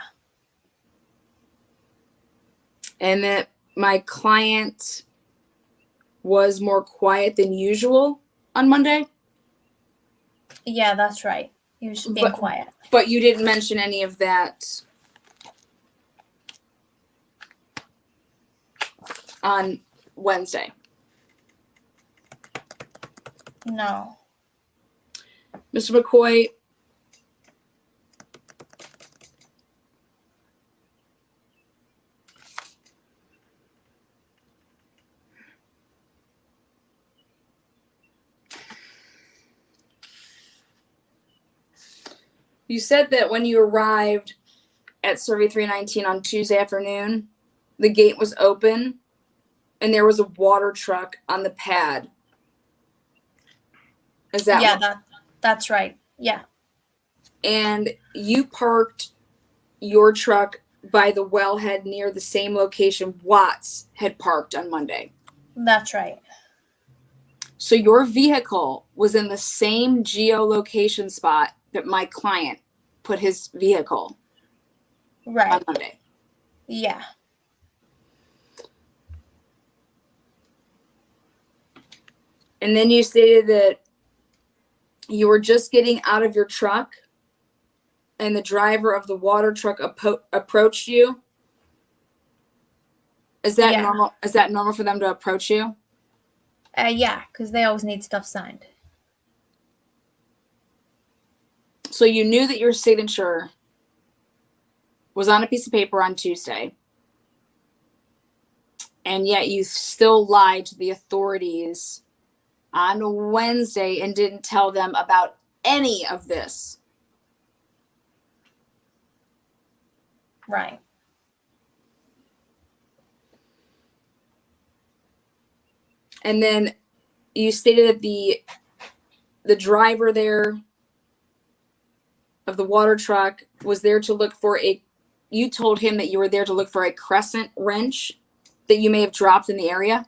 And that my client was more quiet than usual on Monday. Yeah, that's right. He was being quiet. But you didn't mention any of that on Wednesday. No. Mr. McCoy, you said that when you arrived at Survey 319 on Tuesday afternoon, the gate was open and there was a water truck on the pad. Is that Yeah, that's right. Yeah. And you parked your truck by the wellhead near the same location Watts had parked on Monday. That's right. So your vehicle was in the same geolocation spot that my client put his vehicle Right. on Monday. Yeah. And then you stated that you were just getting out of your truck and the driver of the water truck approached you. Is that normal? Is that normal for them to approach you? Yeah, because they always need stuff signed. So you knew that your signature was on a piece of paper on Tuesday, and yet you still lied to the authorities on Wednesday and didn't tell them about any of this. Right. And then you stated that the driver there of the water truck was there to look for you told him that you were there to look for a crescent wrench that you may have dropped in the area?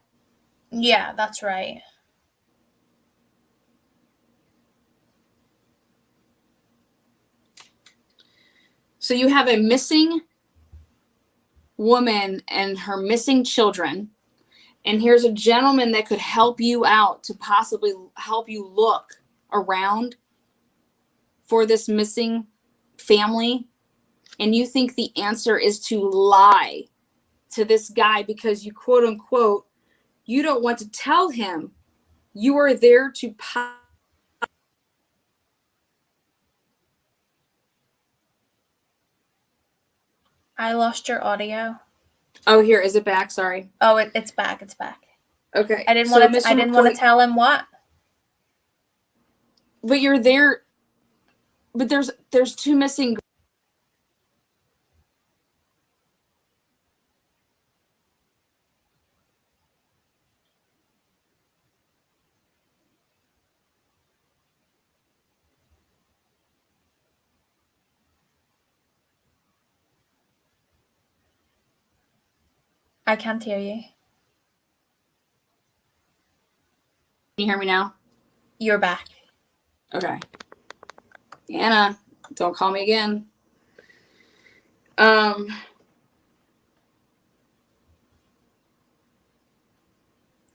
Yeah, that's right. So you have a missing woman and her missing children, and here's a gentleman that could help you out to possibly help you look around for this missing family, and you think the answer is to lie to this guy because you quote unquote you don't want to tell him you are there to I lost your audio. Oh, here, is it back? Sorry. Oh, it's back. It's back. Okay. I didn't want to tell him what. But you're there. But there's two missing. I can't hear you. Can you hear me now? You're back. Okay. Anna, don't call me again. Mr.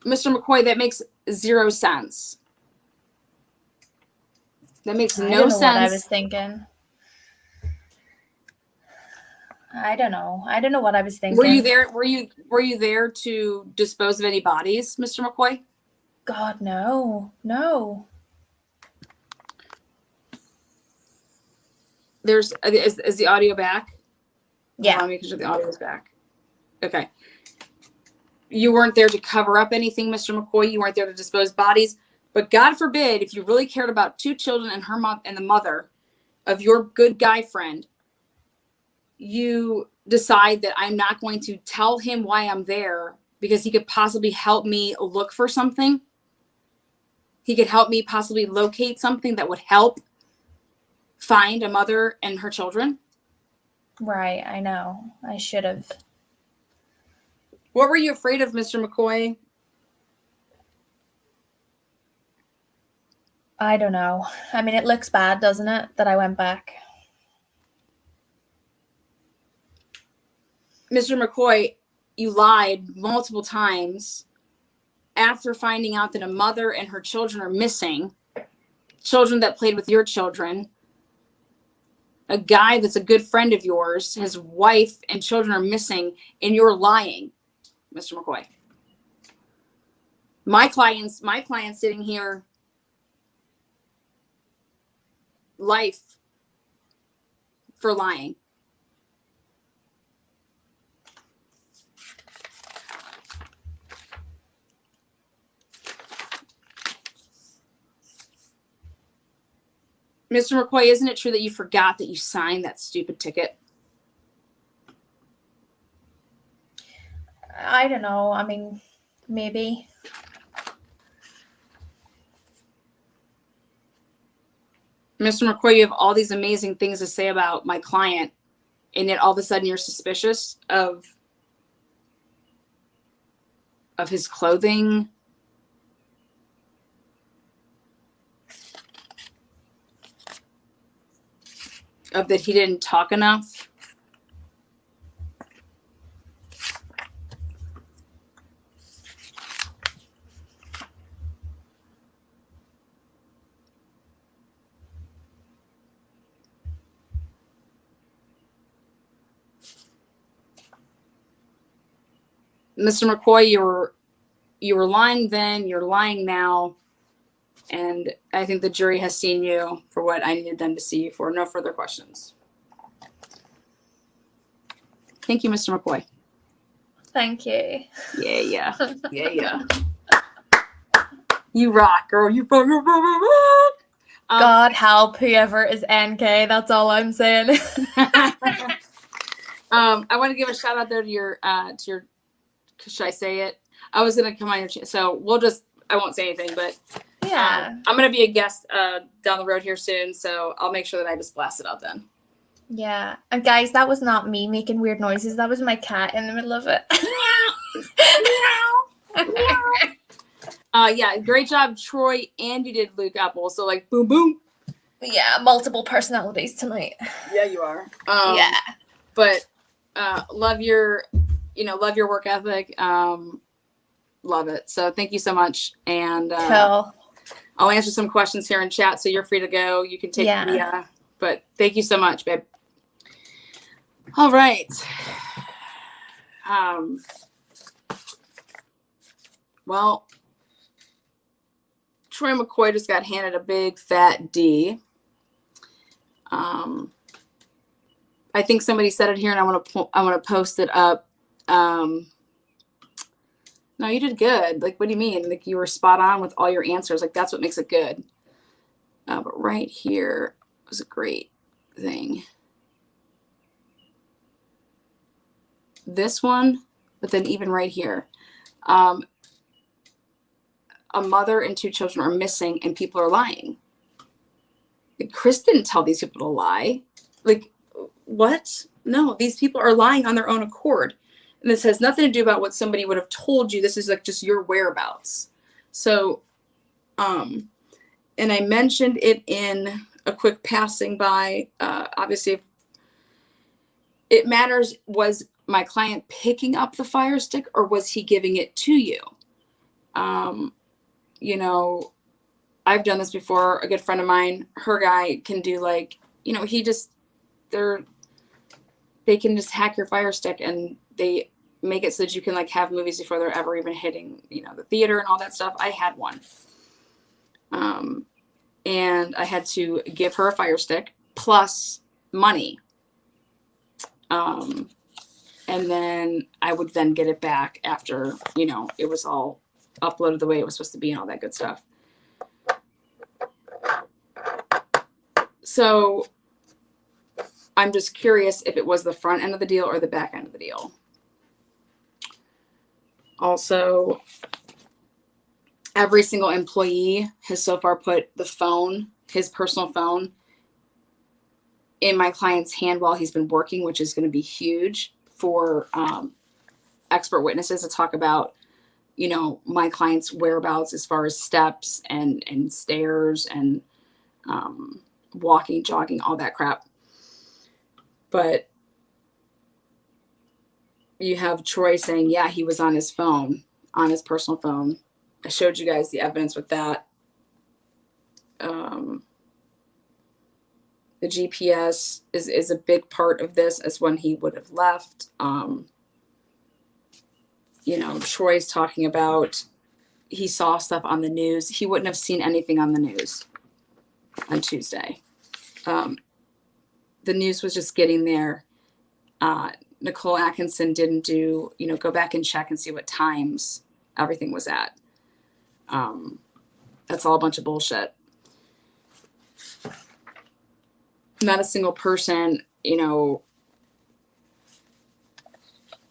McCoy, that makes zero sense. That makes no sense. What I was thinking. I don't know what I was thinking. Were you there? Were you there to dispose of any bodies, Mr. McCoy? God, no. Is the audio back? Yeah. Hold on, making sure the audio is back. Okay. You weren't there to cover up anything, Mr. McCoy. You weren't there to dispose bodies. But God forbid, if you really cared about two children and her mom and the mother of your good guy friend, you decide that I'm not going to tell him why I'm there because he could possibly help me look for something. He could help me possibly locate something that would help find a mother and her children. Right, I know. I should have. What were you afraid of, Mr. McCoy? I don't know. I mean, it looks bad, doesn't it, that I went back? Mr. McCoy, you lied multiple times after finding out that a mother and her children are missing, children that played with your children, a guy that's a good friend of yours, his wife and children are missing, and you're lying, Mr. McCoy. My client's sitting here, life for lying. Mr. McCoy, isn't it true that you forgot that you signed that stupid ticket? I don't know. I mean, maybe. Mr. McCoy, you have all these amazing things to say about my client, and yet all of a sudden you're suspicious of his clothing. Of that he didn't talk enough. Mr. McCoy, you were lying then, you're lying now, and I think the jury has seen you for what I needed them to see you for. No further questions. Thank you, Mr. McCoy. Thank you. Yeah. You rock, girl. You fucking rock. God help whoever is NK. That's all I'm saying. I want to give a shout out there to your, should I say it? I was going to come on your, so I won't say anything, but Yeah. I'm going to be a guest down the road here soon. So I'll make sure that I just blast it out then. Yeah. And guys, that was not me making weird noises. That was my cat in the middle of it. Yeah, great job, Troy, and you did Luke Eppel. So like, boom, boom. Yeah, multiple personalities tonight. Yeah, you are. Yeah. But love your work ethic. Love it. So thank you so much. And Cool. I'll answer some questions here in chat, so you're free to go. You can take the but thank you so much, babe. All right. Well, Troy McCoy just got handed a big fat D. I think somebody said it here, and I want to post it up. No, you did good. Like, what do you mean? Like, you were spot on with all your answers. Like, that's what makes it good. But right here was a great thing. This one, but then even right here. A mother and 2 children are missing, and people are lying. Like, Chris didn't tell these people to lie. Like, what? No, these people are lying on their own accord. And this has nothing to do about what somebody would have told you. This is like just your whereabouts. So, and I mentioned it in a quick passing by. Obviously, if it matters, was my client picking up the Fire Stick or was he giving it to you? You know, I've done this before. A good friend of mine, her guy can do like, you know, they can just hack your Fire Stick and they make it so that you can like have movies before they're ever even hitting, you know, the theater and all that stuff. I had one. And I had to give her a Fire Stick plus money. And then I would then get it back after, you know, it was all uploaded the way it was supposed to be and all that good stuff. So I'm just curious if it was the front end of the deal or the back end of the deal. Also, every single employee has so far put the phone, his personal phone, in my client's hand while he's been working, which is going to be huge for expert witnesses to talk about, you know, my client's whereabouts as far as steps and stairs and walking, jogging, all that crap. But you have Troy saying, yeah, he was on his phone, on his personal phone. I showed you guys the evidence with that. The GPS is a big part of this as when he would have left. You know, Troy's talking about he saw stuff on the news. He wouldn't have seen anything on the news on Tuesday. The news was just getting there. Nicole Atkinson didn't do, you know, go back and check and see what times everything was at. That's all a bunch of bullshit. Not a single person, you know,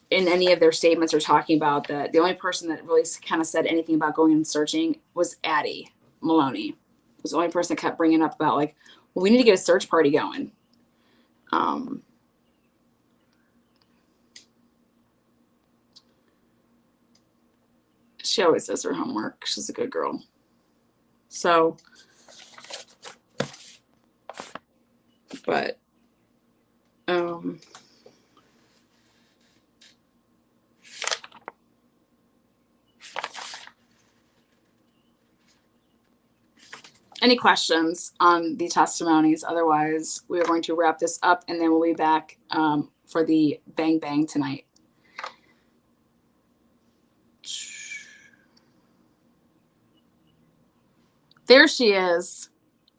in any of their statements are talking about that. The only person that really kind of said anything about going and searching was Addie Maloney. It was the only person that kept bringing up about like, well, we need to get a search party going. She always does her homework. She's a good girl. So, but, any questions on the testimonies? Otherwise, we are going to wrap this up and then we'll be back for the bang bang tonight. There she is.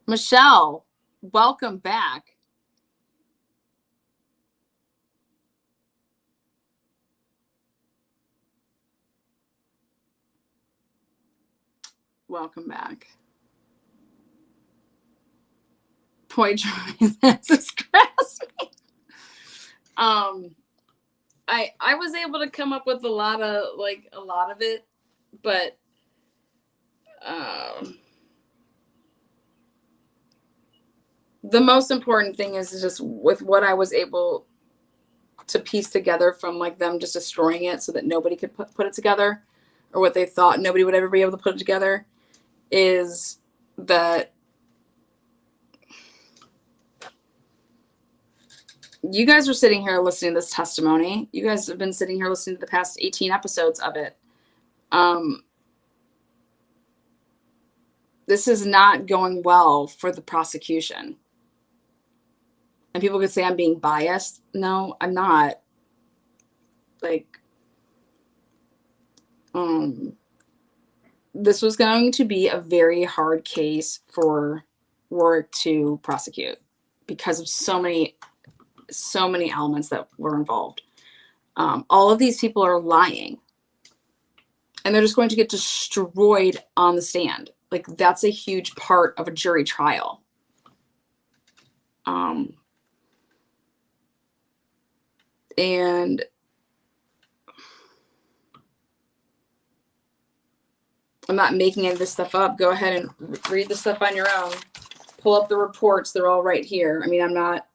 Michelle, welcome back. Welcome back. Poitras grasping. I was able to come up with a lot of it, but the most important thing is just with what I was able to piece together from like them just destroying it so that nobody could put it together, or what they thought nobody would ever be able to put it together, is that you guys are sitting here listening to this testimony. You guys have been sitting here listening to the past 18 episodes of it. This is not going well for the prosecution. And people could say I'm being biased. No, I'm not. Like, this was going to be a very hard case for Warwick to prosecute because of so many elements that were involved. All of these people are lying, and they're just going to get destroyed on the stand. Like, that's a huge part of a jury trial. And I'm not making any of this stuff up. Go ahead and read the stuff on your own. Pull up the reports. They're all right here. I mean, I'm not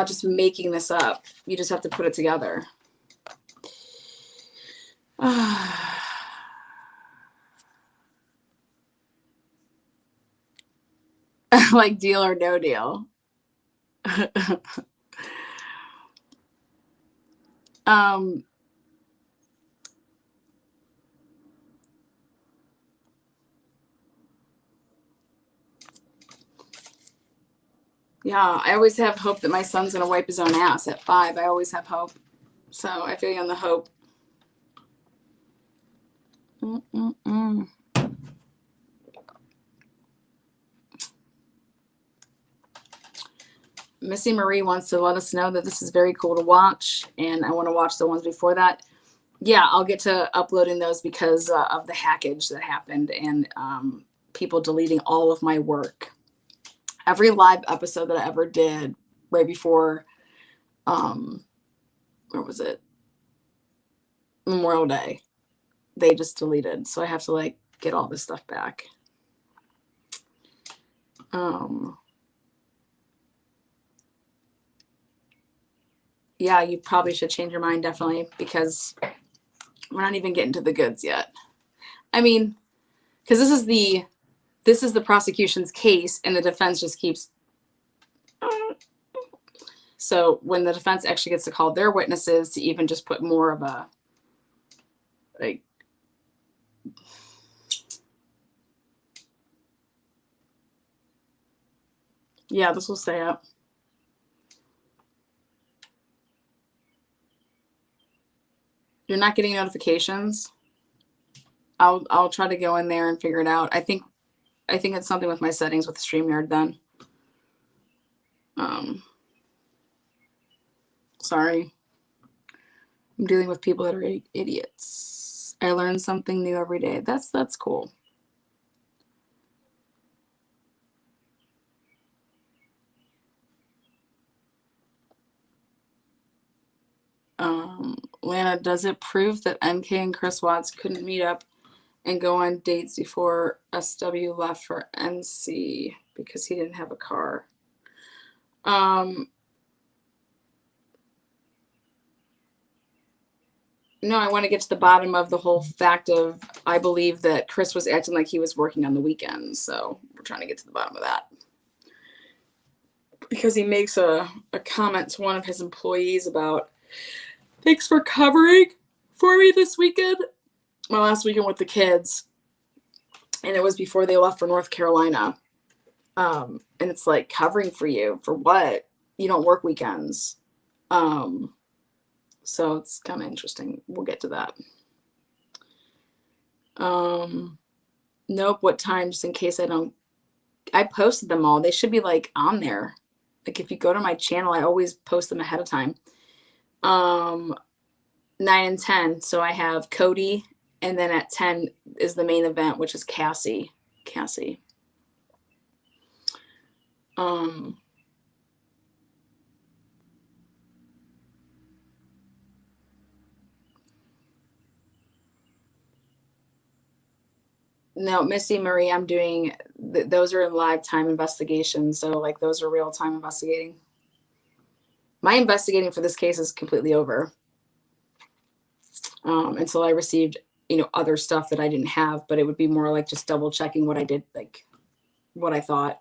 just making this up. You just have to put it together. Like Deal or No Deal. Yeah, I always have hope that my son's going to wipe his own ass at 5. I always have hope. So I feel you on the hope. Missy Marie wants to let us know that this is very cool to watch, and I want to watch the ones before that. Yeah, I'll get to uploading those because of the hackage that happened and people deleting all of my work. Every live episode that I ever did right before, where was it? Memorial Day, they just deleted. So I have to like get all this stuff back. Yeah, you probably should change your mind, definitely, because we're not even getting to the goods yet. I mean, because this is the prosecution's case, and the defense just keeps. So when the defense actually gets to call their witnesses to even just put more of a, like, yeah, this will stay up. You're not getting notifications. I'll try to go in there and figure it out. I think it's something with my settings with the StreamYard then. Sorry. I'm dealing with people that are idiots. I learn something new every day. That's cool. Lana, does it prove that MK and Chris Watts couldn't meet up and go on dates before SW left for NC because he didn't have a car? No, I want to get to the bottom of the whole fact of, I believe that Chris was acting like he was working on the weekends. So we're trying to get to the bottom of that. Because he makes a comment to one of his employees about, thanks for covering for me this weekend. My last weekend with the kids. And it was before they left for North Carolina. And it's like, covering for you? For what? You don't work weekends. So it's kind of interesting. We'll get to that. Nope. What time? Just in case I posted them all. They should be like on there. Like if you go to my channel, I always post them ahead of time. 9 and 10. So I have Cody, and then at 10 is the main event, which is Cassie. No, Missy Marie, I'm doing, those are live time investigations. So like those are real time investigating. My investigating for this case is completely over. Until I received, other stuff that I didn't have, but it would be more like just double checking what I did, like what I thought.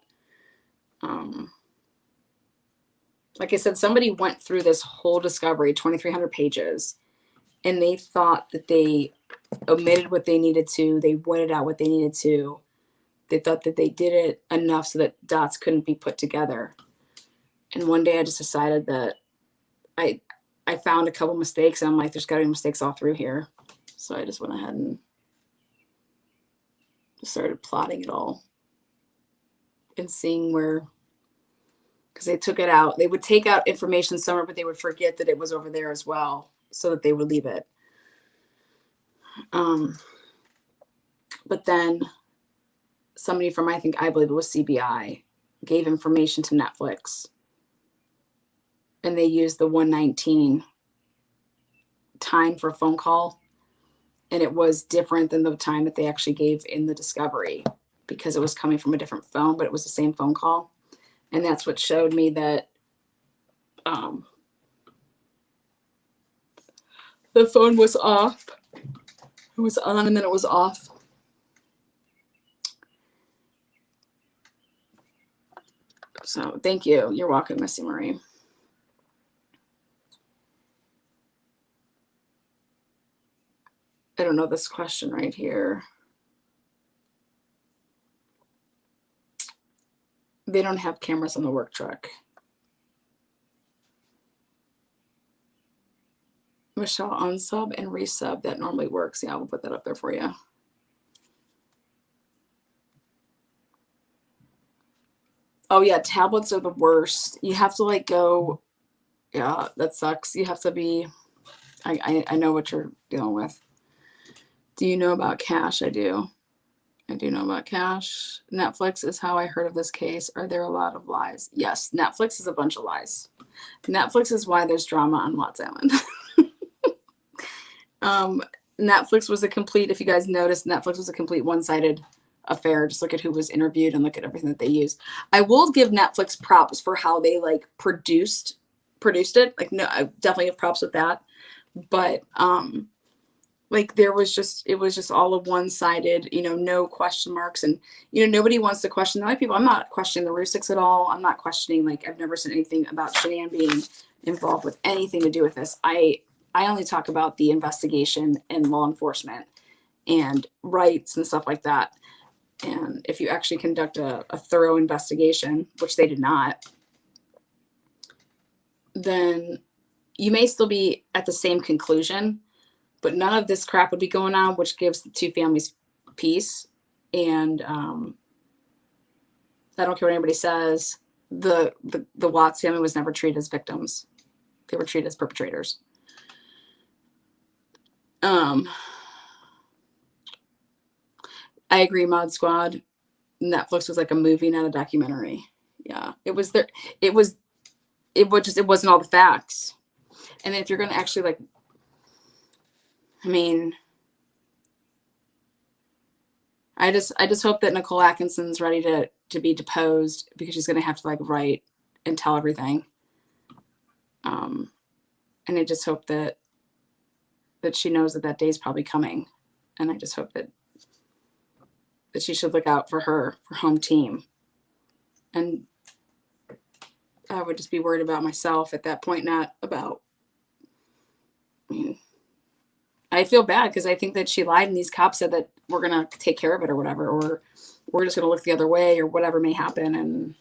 Like I said, somebody went through this whole discovery, 2,300 pages, and they thought that they omitted what they needed to. They pointed out what they needed to. They thought that they did it enough so that dots couldn't be put together. And one day I just decided that I found a couple mistakes, and I'm like, there's got to be mistakes all through here. So I just went ahead and just started plotting it all and seeing where, because they took it out. They would take out information somewhere, but they would forget that it was over there as well, so that they would leave it. But then somebody from, I believe it was CBI, gave information to Netflix, and they used the 119 time for a phone call, and it was different than the time that they actually gave in the discovery because it was coming from a different phone, but it was the same phone call. And that's what showed me that the phone was off. It was on and then it was off. So thank you. You're welcome, Missy Marie. I don't know this question right here. They don't have cameras on the work truck. Michelle, unsub and resub. That normally works. Yeah, we'll put that up there for you. Oh yeah, tablets are the worst. You have to like go. Yeah, that sucks. You have to be. I know what you're dealing with. Do you know about cash? I do. I do know about cash. Netflix is how I heard of this case. Are there a lot of lies? Yes, Netflix is a bunch of lies. Netflix is why there's drama on Watts Island. Netflix was a complete, if you guys noticed, Netflix was a complete one-sided affair. Just look at who was interviewed and look at everything that they used. I will give Netflix props for how they like produced it. Like, no, I definitely have props with that. But like it was just all of one-sided, no question marks. And, nobody wants to question the other people. I'm not questioning the Rusiks at all. I'm not questioning, like, I've never said anything about Cheyenne being involved with anything to do with this. I only talk about the investigation and law enforcement and rights and stuff like that. And if you actually conduct a thorough investigation, which they did not, then you may still be at the same conclusion, but none of this crap would be going on, which gives the two families peace. And I don't care what anybody says. The Watts family was never treated as victims. They were treated as perpetrators. I agree, Mod Squad. Netflix was like a movie, not a documentary. Yeah, it was there. It wasn't all the facts. And then if you're going to actually like, I mean, I just hope that Nicole Atkinson's ready to be deposed, because she's going to have to like write and tell everything. And I just hope that she knows that day's probably coming. And I just hope that she should look out for her home team. And I would just be worried about myself at that point, not about, I mean, I feel bad because I think that she lied and these cops said that we're going to take care of it or whatever, or we're just going to look the other way or whatever may happen. And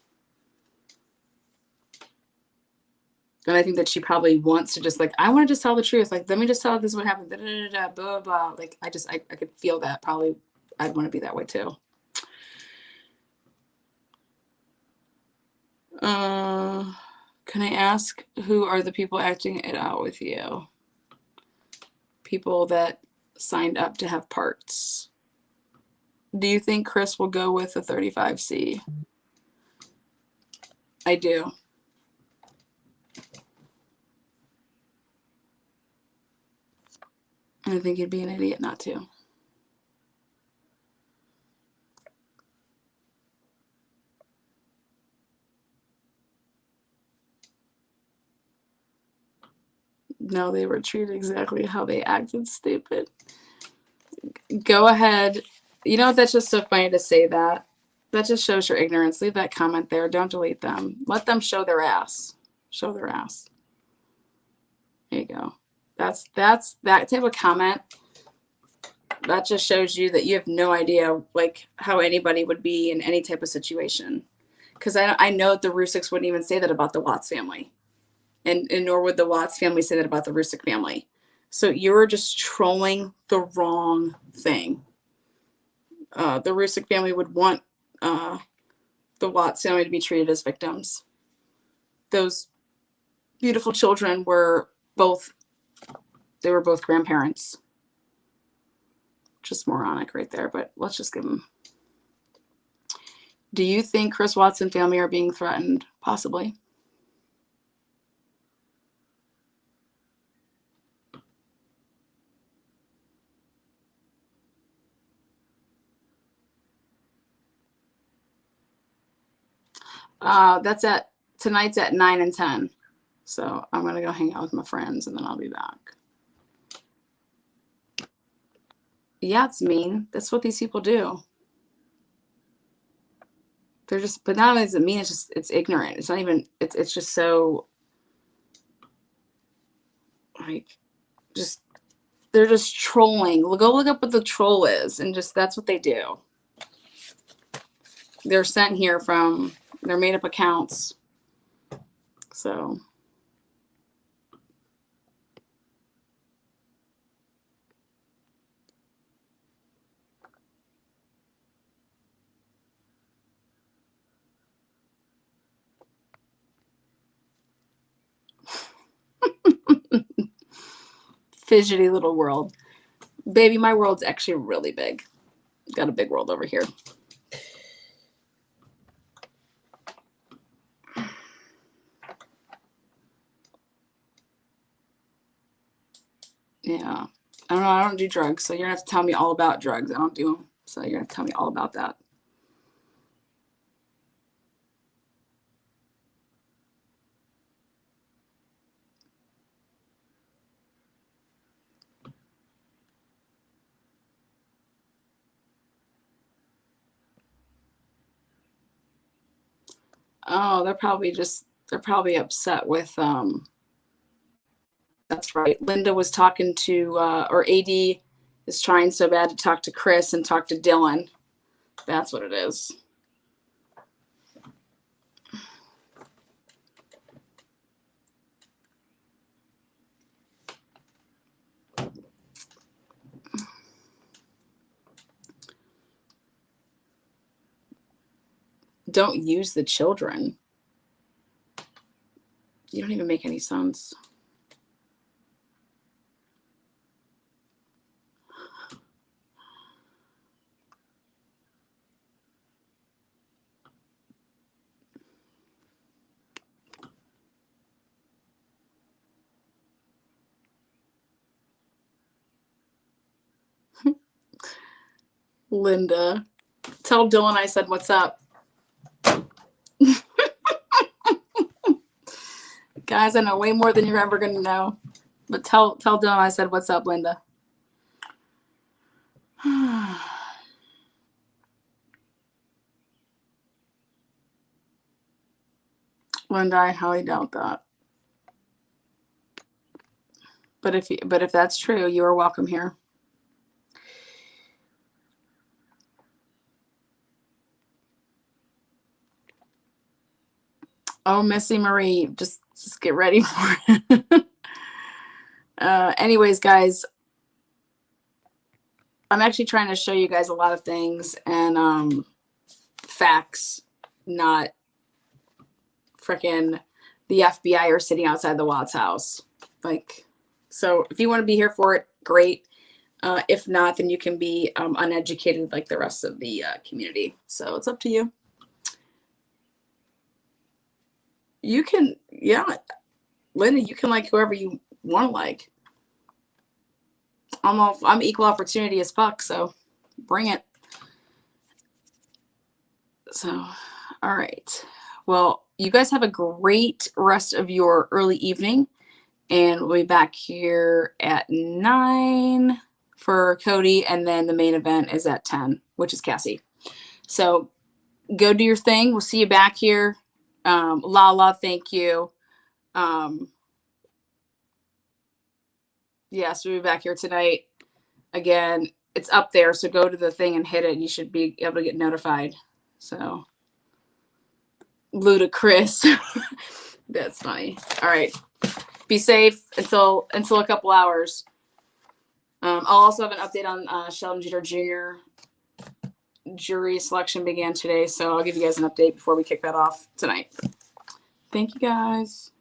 I think that she probably wants to just like, I want to just tell the truth. Like, let me just tell this is what happened. Da, da, da, da, blah, blah. Like, I could feel that probably I'd want to be that way too. Can I ask, who are the people acting it out with you? People that signed up to have parts. Do you think Chris will go with the 35C? I do. I think you'd be an idiot not to. No, they were treated exactly how they acted. Stupid. Go ahead. You know, that's just so funny to say that. That just shows your ignorance. Leave that comment there. Don't delete them. Let them show their ass. Show their ass. There you go. That's that type of comment. That just shows you that you have no idea like how anybody would be in any type of situation. Because I know that the Rusiks wouldn't even say that about the Watts family. And nor would the Watts family say that about the Rusick family. So you're just trolling the wrong thing. The Rusick family would want the Watts family to be treated as victims. Those beautiful children were both grandparents. Just moronic right there, but let's just give them. Do you think Chris Watts and family are being threatened? Possibly. Tonight's at 9 and 10. So I'm going to go hang out with my friends and then I'll be back. Yeah, it's mean. That's what these people do. They're just, but not only is it mean, it's ignorant. It's not even, it's just so, like, just, they're just trolling. Go look up what the troll is and just, that's what they do. They're sent here from, they're made up accounts. So. Fidgety little world. Baby, my world's actually really big. Got a big world over here. Yeah. I don't know. I don't do drugs, so you're going to have to tell me all about drugs. I don't do them, so you're going to tell me all about that. Oh, they're probably upset with, that's right. Linda was talking to, or AD is trying so bad to talk to Chris and talk to Dylan. That's what it is. Don't use the children. You don't even make any sense. Linda, tell Dylan I said what's up. Guys, I know way more than you're ever going to know. But tell Dylan I said what's up, Linda. Linda, I highly doubt that. But if that's true, you are welcome here. Oh, Missy Marie, just get ready for it. Anyways, guys, I'm actually trying to show you guys a lot of things and facts, not freaking the FBI are sitting outside the Watts house. Like, so if you want to be here for it, great. If not, then you can be uneducated like the rest of the community. So it's up to you. You can, yeah, Linda, you can like whoever you want to like. I'm equal opportunity as fuck, so bring it. So, all right. Well, you guys have a great rest of your early evening, and we'll be back here at 9 for Cody, and then the main event is at 10, which is Cassie. So go do your thing. We'll see you back here. Lala, thank you. Yes, we'll be back here tonight. Again, it's up there, so go to the thing and hit it, and you should be able to get notified. So, ludicrous. That's funny. All right. Be safe until a couple hours. I'll also have an update on Sheldon Jeter Jr. Jury selection began today, so I'll give you guys an update before we kick that off tonight. Thank you, guys.